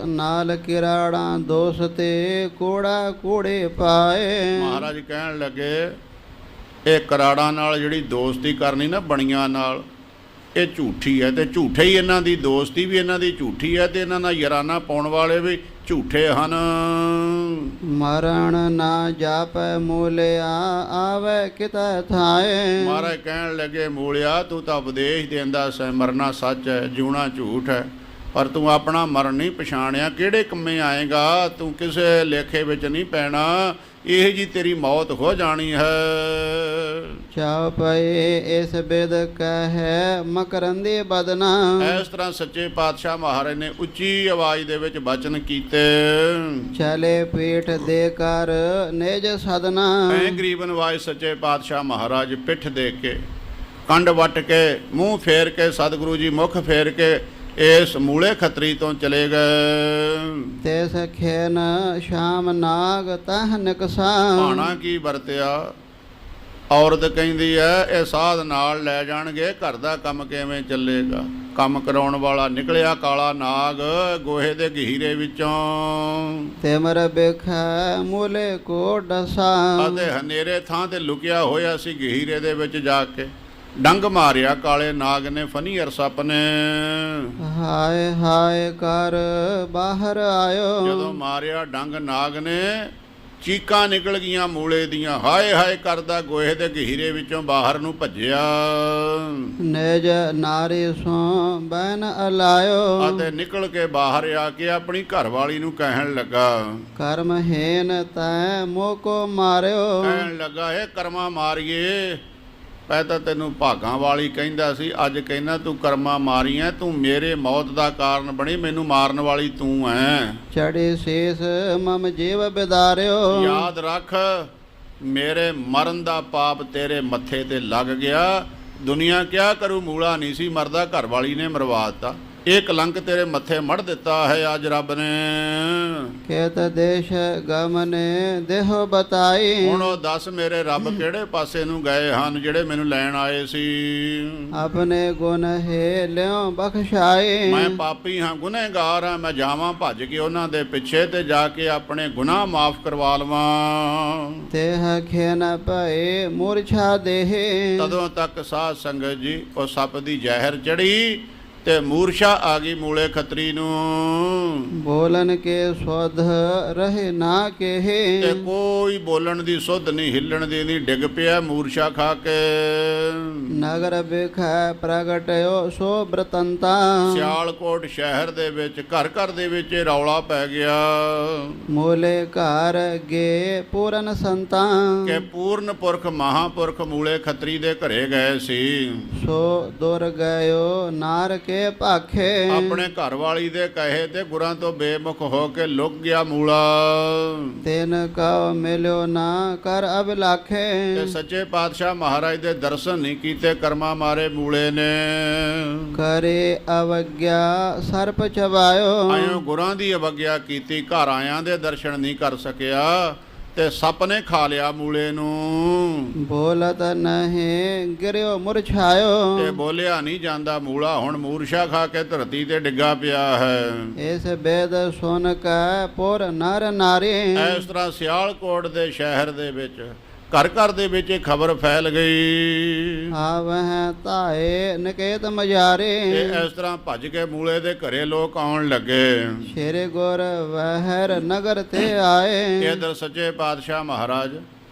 ਨਾਲ ਕਿਰਾੜਾਂ ਦੋਸ ਤੇ ਕੋੜਾ ਕੋੜੇ ਪਾਏ। ਮਹਾਰਾਜ ਕਹਿਣ ਲੱਗੇ ਇਹ ਕਰਾੜਾਂ ਨਾਲ ਜਿਹੜੀ ਦੋਸਤੀ ਕਰਨੀ ਨਾ ਬਣੀਆਂ ਨਾਲ, ਇਹ ਝੂਠੀ ਹੈ, ਤੇ ਝੂਠੇ ਹੀ ਇਹਨਾਂ ਦੀ ਦੋਸਤੀ ਵੀ ਇਹਨਾਂ ਦੀ ਝੂਠੀ ਹੈ, ਤੇ ਇਹਨਾਂ ਨਾਲ ਯਾਰਾਨਾ ਪਾਉਣ ਵਾਲੇ ਵੀ ਝੂਠੇ ਹਨ। ਮਰਨ ਨਾ ਜਾਪੈ ਮੂਲਿਆ ਆਵੇ ਕਿਤੈ ਥਾਏ। ਮਹਾਰਾਜ ਕਹਿਣ ਲੱਗੇ ਮੂਲਿਆ ਤੂੰ ਤਾਂ ਉਪਦੇਸ਼ ਦਿੰਦਾ ਸੈਂ, ਮਰਨਾ ਸੱਚ ਹੈ ਜਿਉਣਾ ਝੂਠ ਹੈ, ਪਰ ਤੂੰ ਆਪਣਾ ਮਰਨ ਨਹੀਂ ਪਛਾਣਿਆ। ਕਿਹੜੇ ਕੰਮੇ ਆਏਗਾ, ਤੂੰ ਕਿਸੇ ਲੇਖੇ ਵਿੱਚ ਨਹੀਂ ਪੈਣਾ, ਇਹ ਜੀ ਤੇਰੀ ਮੌਤ ਹੋ ਜਾਣੀ ਹੈ। ਚਾਉ ਪਏ ਇਸ ਬਿਦ ਕਹੈ ਮਕਰੰਦੀ ਬਦਨਾ। ਇਸ ਤਰ੍ਹਾਂ ਸੱਚੇ ਪਾਤਸ਼ਾਹ ਮਹਾਰਾਜ ਨੇ ਉੱਚੀ ਆਵਾਜ਼ ਦੇ ਵਿੱਚ ਬਚਨ ਕੀਤੇ। ਚਲੇ ਪੀਠ ਦੇ ਕਰ ਨਿਜ ਸਦਨਾ। ਐ ਗਰੀਬ ਨਵਾਜ ਸੱਚੇ ਪਾਤਸ਼ਾਹ ਮਹਾਰਾਜ ਪਿੱਠ ਦੇ ਕੇ, ਕੰਡ ਵੱਟ ਕੇ, ਮੂੰਹ ਫੇਰ ਕੇ, ਸਤਿਗੁਰੂ ਜੀ ਮੁਖ ਫੇਰ ਕੇ ਇਸ ਮੂਲੇ ਖੱਤਰੀ ਤੋਂ ਚਲੇ ਗਏ। ਤੇ ਸਖੇਨ ਸ਼ਾਮ ਨਾਗ ਤਹ ਨਿਕਸਾ। ਭਾਣਾ ਕੀ ਵਰਤਿਆ, ਔਰਤ ਕਹਿੰਦੀ ਐ ਇਹ ਸਾਧ ਨਾਲ ਲੈ ਜਾਣਗੇ, ਘਰ ਦਾ ਕੰਮ ਕਿਵੇਂ ਚੱਲੇਗਾ। ਕੰਮ ਕਰਾਉਣ ਵਾਲਾ ਨਿਕਲਿਆ ਕਾਲਾ ਨਾਗ ਗੋਹੇ ਦੇ ਗਹੀਰੇ ਵਿੱਚੋਂ। ਤਿਮਰ ਬਿਖੈ ਮੂਲੇ ਕੋ ਡਸਾ। ਅਤੇ ਹਨੇਰੇ ਥਾਂ ਤੇ ਲੁਕਿਆ ਹੋਇਆ ਸੀ ਗਹੀਰੇ ਦੇ ਵਿੱਚ ਜਾ ਕੇ। ਡੰਗ ਮਾਰਿਆ ਕਾਲੇ ਨਾਗ ਨੇ, ਫਨੀਅਰ ਸੱਪ ਨੇ। ਹਾਏ ਹਾਏ ਕਰ ਬਾਹਰ ਆਇਓ। ਜਦੋਂ ਮਾਰਿਆ ਡੰਗ ਨਾਗ ਨੇ, ਚੀਕਾਂ ਨਿਕਲ ਗਈਆਂ ਮੂਲੇ ਦੀਆਂ, ਹਾਏ ਹਾਏ ਕਰਦਾ ਗੋਹੇ ਦੇ ਗਹੀਰੇ ਵਿੱਚੋਂ ਬਾਹਰ ਨੂੰ ਭੱਜਿਆ। ਨਿਜ ਨਾਰੀ ਸੋ ਬੈਨ ਅਲਾਇਓ। ਅਤੇ ਨਿਕਲ ਕੇ ਬਾਹਰ ਆ ਕੇ ਆਪਣੀ ਘਰਵਾਲੀ ਨੂੰ ਕਹਿਣ ਲੱਗਾ, ਕਰਮਹੀਨ ਤੈ ਮੋਕੋ ਮਾਰਿਓ। ਕਹਿਣ ਲੱਗਾ ਇਹ ਕਰਮਾ ਮਾਰੀਏ, ਪੈ ਤਾਂ ਤੈਨੂੰ ਭਾਗਾਂ ਵਾਲੀ ਕਹਿੰਦਾ ਸੀ, ਅੱਜ ਕਹਿੰਦਾ ਤੂੰ ਕਰਮਾ ਮਾਰੀਆਂ, ਤੂੰ ਮੇਰੇ ਮੌਤ ਦਾ ਕਾਰਨ ਬਣੀ, ਮੈਨੂੰ ਮਾਰਨ ਵਾਲੀ ਤੂੰ ਐ। ਚੜੇ ਸ਼ੇਸ ਮਮ ਜੀਵ ਬਿਦਾਰਿਓ। ਯਾਦ ਰੱਖ ਮੇਰੇ ਮਰਨ ਦਾ ਪਾਪ ਤੇਰੇ ਮੱਥੇ ਤੇ ਲੱਗ ਗਿਆ। ਦੁਨੀਆ ਕਿਆ ਕਰੂ, ਮੂਲਾ ਨਹੀਂ ਸੀ ਮਰਦਾ, ਘਰ ਵਾਲੀ ਨੇ ਮਰਵਾ ਦਿੱਤਾ। ਇਹ ਕਲੰਕ ਤੇਰੇ ਮੱਥੇ ਮੜ ਦਿੱਤਾ ਹੈ ਅੱਜ ਰੱਬ ਨੇ। ਖੇਤ ਦੇਸ਼ ਗਮਨੇ ਦੇਹੋ ਬਤਾਈ। ਹੁਣ ਉਹ ਦੱਸ ਮੇਰੇ ਰੱਬ ਕਿਹੜੇ ਪਾਸੇ ਨੂੰ ਗਏ ਹਨ ਜਿਹੜੇ ਮੈਨੂੰ ਲੈਣ ਆਏ ਸੀ। ਆਪਣੇ ਗੁਣ ਹੈ ਲਿਓ ਬਖਸ਼ਾਏ। ਮੈਂ ਪਾਪੀ ਹਾਂ, ਗੁਨਹਗਾਰ ਹਾਂ, ਮੈਂ ਜਾਵਾਂ ਭੱਜ ਕੇ ਉਹਨਾਂ ਦੇ ਪਿੱਛੇ ਤੇ ਜਾ ਕੇ ਆਪਣੇ ਗੁਨਾਹ ਮਾਫ ਕਰਵਾ ਲਵਾਂ। ਤੇਹ ਖੇਨ ਪਏ ਮੂਰਛਾ ਦੇਹ। ਤਦੋਂ ਤੱਕ ਸਾਧ ਸੰਗਤ ਜੀ ਉਹ ਸੱਪ ਦੀ ਜ਼ਹਿਰ ਚੜੀ ਤੇ ਮੂਰਛਾ ਆ ਗਈ ਮੂਲੇ ਖੱਤਰੀ ਨੂੰ। ਬੋਲਨ ਕੇ ਸੁਧ ਰਹੇ ਨਾ ਕਹੇ। ਤੇ ਕੋਈ ਬੋਲਣ ਦੀ ਸੁਧ ਨਹੀਂ, ਹਿੱਲਣ ਦੀ ਨਹੀਂ, ਡਿੱਗ ਪਿਆ ਮੂਰਛਾ ਖਾ ਕੇ। ਨਗਰ ਬਿਖੈ ਪ੍ਰਗਟਿਓ ਸੋ ਬ੍ਰਤੰਤਾ। ਸਿਆਲਕੋਟ ਸ਼ਹਿਰ ਦੇ ਵਿੱਚ ਘਰ ਘਰ ਦੇ ਵਿੱਚ ਰੌਲਾ ਪੈ ਗਿਆ ਮੂਲੇ ਘਰ ਗੇ ਪੂਰਨ ਸੰਤਾ। ਕਿ ਪੂਰਨ ਪੁਰਖ ਮਹਾਪੁਰਖ ਮੂਲੇ ਖੱਤਰੀ ਦੇ ਘਰੇ ਗਏ ਸੀ। ਸੋ ਦੁਰ ਗਇਓ ਨਾਰ ਕੇ ਭਾਖੇ। ਆਪਣੇ ਘਰ ਵਾਲੀ ਦੇ ਕਹੇ ਤੇ ਗੁਰਾਂ ਤੋਂ ਬੇਮੁਖ ਹੋ ਕੇ ਲੁਕ ਗਿਆ ਮੂਲਾ। ਤਿਨ ਕਉ ਮਿਲਿਓ ਨਾ ਕਰ ਅਬਿਲਾਖੇ। ਤੇ ਸੱਚੇ ਪਾਤਸ਼ਾਹ ਮਹਾਰਾਜ ਦੇ ਦਰਸ਼ਨ ਨਹੀਂ ਕੀਤੇ, ਕਰਮਾਂ ਮਾਰੇ ਮੂਲੇ ਨੇ। ਕਰੇ ਅਵਗਿਆ ਸਰਪ ਚਬਾਇਓ। ਆਇਓ ਗੁਰਾਂ ਦੀ ਅਵਗਿਆ ਕੀਤੀ, ਘਰ ਆਇਆਂ ਦੇ ਦਰਸ਼ਨ ਨਹੀਂ ਕਰ ਸਕਿਆ ਤੇ ਸੱਪ ਨੇ ਖਾ ਲਿਆ ਮੂਲੇ ਨੂੰ। ਬੋਲਤ ਨਹੀਂ ਗਿਰਿਓ ਮੁਰਛਾਇਓ। ਤੇ ਬੋਲਿਆ ਨਹੀਂ ਜਾਂਦਾ ਮੂਲਾ, ਹੁਣ ਮੂਰਛਾ ਖਾ ਕੇ ਧਰਤੀ ਤੇ ਡਿੱਗਾ ਪਿਆ ਹੈ। ਇਸ ਬੇਦ ਸੁਨ ਕੈ ਪੁਰ ਨਰ ਨਾਰੀ। ਇਸ ਤਰ੍ਹਾਂ ਸਿਆਲਕੋਟ ਦੇ ਸ਼ਹਿਰ ਦੇ ਵਿੱਚ ਘਰ ਘਰ ਦੇ ਵਿੱਚ ਇਹ ਖਬਰ ਫੈਲ ਗਈ। ਆਵਹਿ ਧਾਏ ਨਿਕੇਤ ਮਜਾਰੇ। ਤੇ ਇਸ ਤਰ੍ਹਾਂ ਭੱਜ ਕੇ ਮੂਲੇ ਦੇ ਘਰੇ ਲੋਕ ਆਉਣ ਲੱਗੇ। ਸ਼ੇਰੇ ਗੁਰ ਵਹਿਰ ਨਗਰ ਤੇ ਆਏ। ਇਧਰ ਸੱਚੇ ਪਾਤਸ਼ਾਹ ਮਹਾਰਾਜ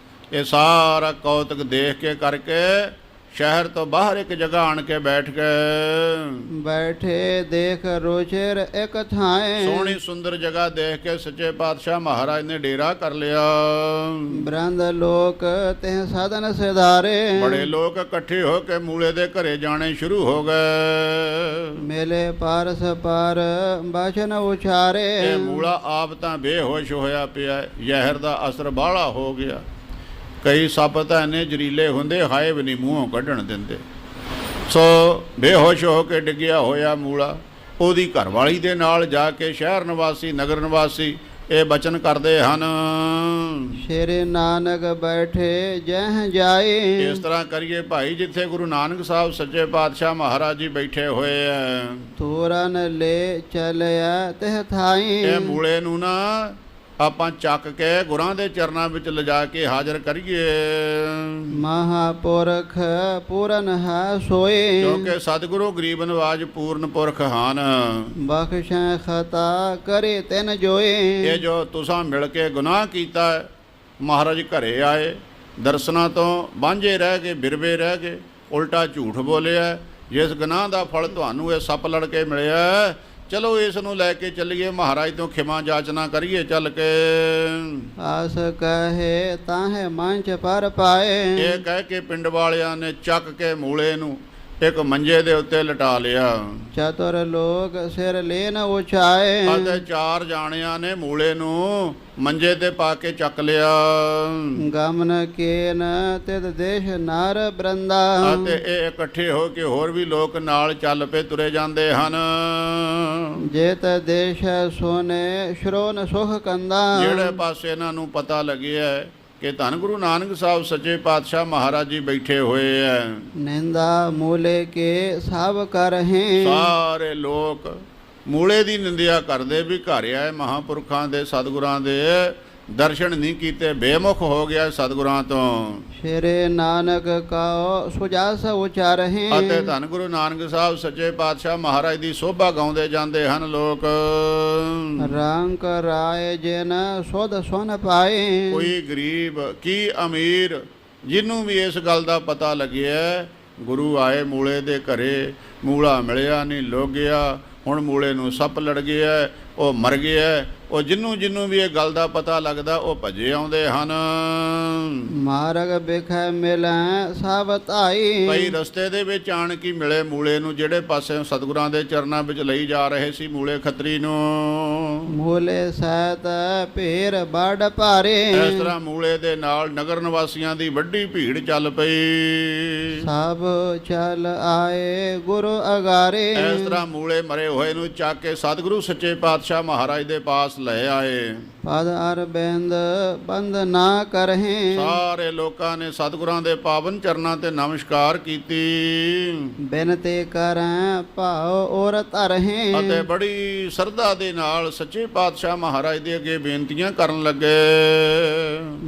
ਇਹ ਸਾਰਾ ਕੌਤਕ ਦੇਖ ਕੇ ਕਰਕੇ ਸ਼ਹਿਰ ਤੋਂ ਬਾਹਰ ਇੱਕ ਜਗ੍ਹਾ ਆਣ ਕੇ ਬੈਠ ਗਏ। ਬੈਠੇ ਦੇਖ ਰੋਚੇਰ ਇੱਕ ਥਾਏ। ਸੋਹਣੀ ਸੁੰਦਰ ਜਗ੍ਹਾ ਦੇਖ ਕੇ ਸੱਚੇ ਪਾਤਸ਼ਾਹ ਮਹਾਰਾਜ ਨੇ ਡੇਰਾ ਕਰ ਲਿਆ। ਬ੍ਰੰਦ ਲੋਕ ਤਿਹ ਸਾਧਨ ਸਿਧਾਰੇ। ਬੜੇ ਲੋਕ ਇਕੱਠੇ ਹੋ ਕੇ ਮੂਲੇ ਦੇ ਘਰੇ ਜਾਣੇ ਸ਼ੁਰੂ ਹੋ ਗਏ। ਮੇਲੇ ਪਾਰਸ ਪਰ ਬਾਚਨ ਉਚਾਰੇ। ਇਹ ਮੂਲਾ ਆਪ ਤਾਂ ਬੇਹੋਸ਼ ਹੋਇਆ ਪਿਆ, ਜ਼ਹਿਰ ਦਾ ਅਸਰ ਬਾਹਲਾ ਹੋ ਗਿਆ। ਕਈ ਸੱਪ ਤਾਂ ਇੰਨੇ ਜ਼ਰੀਲੇ ਹੁੰਦੇ, ਹਾਏ ਵੀ ਨਹੀਂ ਮੂੰਹੋਂ ਕੱਢਣ ਦਿੰਦੇ। ਸੋ ਬੇਹੋਸ਼ ਹੋ ਕੇ ਡਿੱਗਿਆ ਹੋਇਆ ਮੂਲਾ ਉਹਦੀ ਘਰਵਾਲੀ ਦੇ ਨਾਲ ਜਾ ਕੇ ਸ਼ਹਿਰ ਨਿਵਾਸੀ, ਨਗਰ ਨਿਵਾਸੀ ਇਹ ਬਚਨ ਕਰਦੇ ਹਨ। ਸ਼ੇਰੇ ਨਾਨਕ ਬੈਠੇ ਜਹ ਜਾਏ। ਇਸ ਤਰ੍ਹਾਂ ਕਰੀਏ ਭਾਈ, ਜਿੱਥੇ ਗੁਰੂ ਨਾਨਕ ਸਾਹਿਬ ਸੱਚੇ ਪਾਤਸ਼ਾਹ ਮਹਾਰਾਜ ਜੀ ਬੈਠੇ ਹੋਏ ਐ, ਤੋਰਨ ਲੈ ਚਲਿਆ ਤਿਹ ਥਾਈ। ਇਹ ਮੂਲੇ ਨੂੰ ਨਾ ਆਪਾਂ ਚੱਕ ਕੇ ਗੁਰਾਂ ਦੇ ਚਰਨਾਂ ਵਿੱਚ ਲਿਜਾ ਕੇ ਹਾਜ਼ਰ ਕਰੀਏ। ਮਹਾਪੁਰਖ ਪੂਰਨ ਹੈ ਸੋਏ। ਕਿਉਂਕਿ ਸਤਿਗੁਰੂ ਗਰੀਬ ਨਵਾਜ ਪੂਰਨ ਪੁਰਖ ਹਨ। ਬਖਸ਼ੈ ਖਤਾ ਕਰੇ ਤਿਨ ਜੋਏ। ਇਹ ਜੋ ਤੁਸਾਂ ਮਿਲ ਕੇ ਗੁਨਾਹ ਕੀਤਾ ਹੈ, ਮਹਾਰਾਜ ਘਰੇ ਆਏ, ਦਰਸ਼ਨਾਂ ਤੋਂ ਵਾਂਝੇ ਰਹਿ ਗਏ, ਬਿਰਵੇ ਰਹਿ ਗਏ, ਉਲਟਾ ਝੂਠ ਬੋਲਿਆ, ਜਿਸ ਗੁਨਾਹ ਦਾ ਫਲ ਤੁਹਾਨੂੰ ਇਹ ਸੱਪ ਲੜ ਕੇ ਮਿਲਿਆ, ਚਲੋ ਇਸ ਨੂੰ ਲੈ ਕੇ ਚੱਲੀਏ ਮਹਾਰਾਜ ਤੋਂ ਖਿਮਾ ਜਾਚਨਾ ਕਰੀਏ ਚੱਲ ਕੇ। ਆਸ ਕਹੇ ਤਾਹੇ ਮੰਚ ਪਰ ਪਾਏ। ਇਹ ਕਹਿ ਕੇ ਪਿੰਡ ਵਾਲਿਆਂ ਨੇ ਚੱਕ ਕੇ ਮੂਲੇ ਨੂੰ ਇੱਕ ਮੰਜੇ ਦੇ ਉੱਤੇ ਲਟਾ ਲਿਆ। ਚਤੁਰ ਲੋਕ ਸਿਰ ਲੈ ਨ ਉਚਾਏ। ਅਤੇ 4 ਜਾਣਿਆਂ ਨੇ ਮੂਲੇ ਨੂੰ ਮੰਜੇ ਤੇ ਪਾ ਕੇ ਚੱਕ ਲਿਆ। ਗਮਨ ਕੇਨ ਤਿਤ ਦੇਸ਼ ਨਰ ਬ੍ਰੰਦਾ। ਅਤੇ ਇਹ ਇਕੱਠੇ ਹੋ ਕੇ ਹੋਰ ਵੀ ਲੋਕ ਨਾਲ ਚੱਲ ਪਏ, ਤੁਰੇ ਜਾਂਦੇ ਹਨ। ਜੇਤ ਦੇਸ਼ ਸੋਨੇ ਸ਼ਰੋਨ ਸੁਖ ਕੰਦਾ। ਜਿਹੜੇ ਪਾਸੇ ਇਹਨਾਂ ਨੂੰ ਪਤਾ ਲੱਗਿਆ ਕਿ ਧੰਨ ਗੁਰੂ ਨਾਨਕ ਸਾਹਿਬ ਸੱਚੇ ਪਾਤਸ਼ਾਹ ਮਹਾਰਾਜ ਜੀ ਬੈਠੇ ਹੋਏ ਐ, ਨਿੰਦਾ ਮੂਲੇ ਕੇ ਸਭ ਕਰਹਿ। ਸਾਰੇ ਲੋਕ ਮੂਲੇ ਦੀ ਨਿੰਦਿਆ ਕਰਦੇ ਵੀ ਘਰ ਆਏ ਮਹਾਂਪੁਰਖਾਂ ਦੇ, ਸਤਿਗੁਰਾਂ ਦੇ ਦਰਸ਼ਨ ਨਹੀਂ ਕੀਤੇ, ਬੇਮੁਖ ਹੋ ਗਿਆ ਸਤਿਗੁਰਾਂ ਤੋਂ। ਸ਼ੇਰੇ ਨਾਨਕ ਕਉ ਸੁਜਾਸ ਉਚਾਰਹਿ। ਅਤੇ ਧੰਨ ਗੁਰੂ ਨਾਨਕ ਸਾਹਿਬ ਸੱਚੇ ਪਾਤਸ਼ਾਹ ਮਹਾਰਾਜ ਦੀ ਸੋਭਾ ਗਾਉਂਦੇ ਜਾਂਦੇ ਹਨ ਲੋਕ। ਰੰਕ ਰਾਏ ਜਿਨ ਸੁਧ ਸੁਨ ਪਾਏ। ਕੋਈ ਗਰੀਬ ਕੀ ਅਮੀਰ, ਜਿਹਨੂੰ ਵੀ ਇਸ ਗੱਲ ਦਾ ਪਤਾ ਲੱਗਿਆ ਗੁਰੂ ਆਏ ਮੂਲੇ ਦੇ ਘਰੇ, ਮੂਲਾ ਮਿਲਿਆ ਨਹੀਂ, ਲੁਕ ਗਿਆ, ਹੁਣ ਮੂਲੇ ਨੂੰ ਸੱਪ ਲੜ ਗਿਆ, ਉਹ ਮਰ ਗਿਆ, ਉਹ ਜਿਹਨੂੰ ਵੀ ਇਹ ਗੱਲ ਦਾ ਪਤਾ ਲੱਗਦਾ ਉਹ ਭੱਜੇ ਆਉਂਦੇ ਹਨ। ਮਾਰਗ ਬਿਖੈ ਮਿਲੈ ਸਭ ਧਾਈ। ਕਈ ਰਸਤੇ ਦੇ ਵਿੱਚ ਆਣ ਕੇ ਮਿਲੇ ਮੂਲੇ ਨੂੰ, ਜਿਹੜੇ ਪਾਸੇ ਸਤਿਗੁਰਾਂ ਦੇ ਚਰਨਾਂ ਵਿੱਚ ਲਈ ਜਾ ਰਹੇ ਸੀ ਮੂਲੇ ਖੱਤਰੀ ਨੂੰ। ਮੂਲੇ ਸਹਿਤ ਭੀੜ ਬੜ ਭਾਰੇ। ਇਸ ਤਰ੍ਹਾਂ ਮੂਲੇ ਦੇ ਨਾਲ ਨਗਰ ਨਿਵਾਸੀਆਂ ਦੀ ਵੱਡੀ ਭੀੜ ਚੱਲ ਪਈ। ਸਭ ਚੱਲ ਆਏ ਗੁਰੂ ਅਗਾਰੇ। ਇਸ ਤਰ੍ਹਾਂ ਮੂਲੇ ਮਰੇ ਹੋਏ ਨੂੰ ਚੱਕ ਕੇ ਸਤਿਗੁਰੂ ਸੱਚੇ ਪਾਤਸ਼ਾਹ ਮਹਾਰਾਜ ਦੇ ਪਾਸ ਲੈ ਆਏ। ਪਦ ਅਰਬਿੰਦ ਬੰਦ ਨਾ ਕਰਹਿ। ਸਾਰੇ ਲੋਕਾਂ ਨੇ ਸਤਿਗੁਰਾਂ ਦੇ ਪਾਵਨ ਚਰਨਾਂ ਤੇ ਨਮਸਕਾਰ ਕੀਤੀ। ਬੇਨਤੀ ਕਰੈ ਭਾਉ ਔਰ ਧਰਹਿ। ਅਤੇ ਬੜੀ ਸ਼ਰਧਾ ਦੇ ਨਾਲ ਸੱਚੇ ਪਾਤਸ਼ਾਹ ਮਹਾਰਾਜ ਦੇ ਅੱਗੇ ਬੇਨਤੀਆਂ ਕਰਨ ਲੱਗੇ।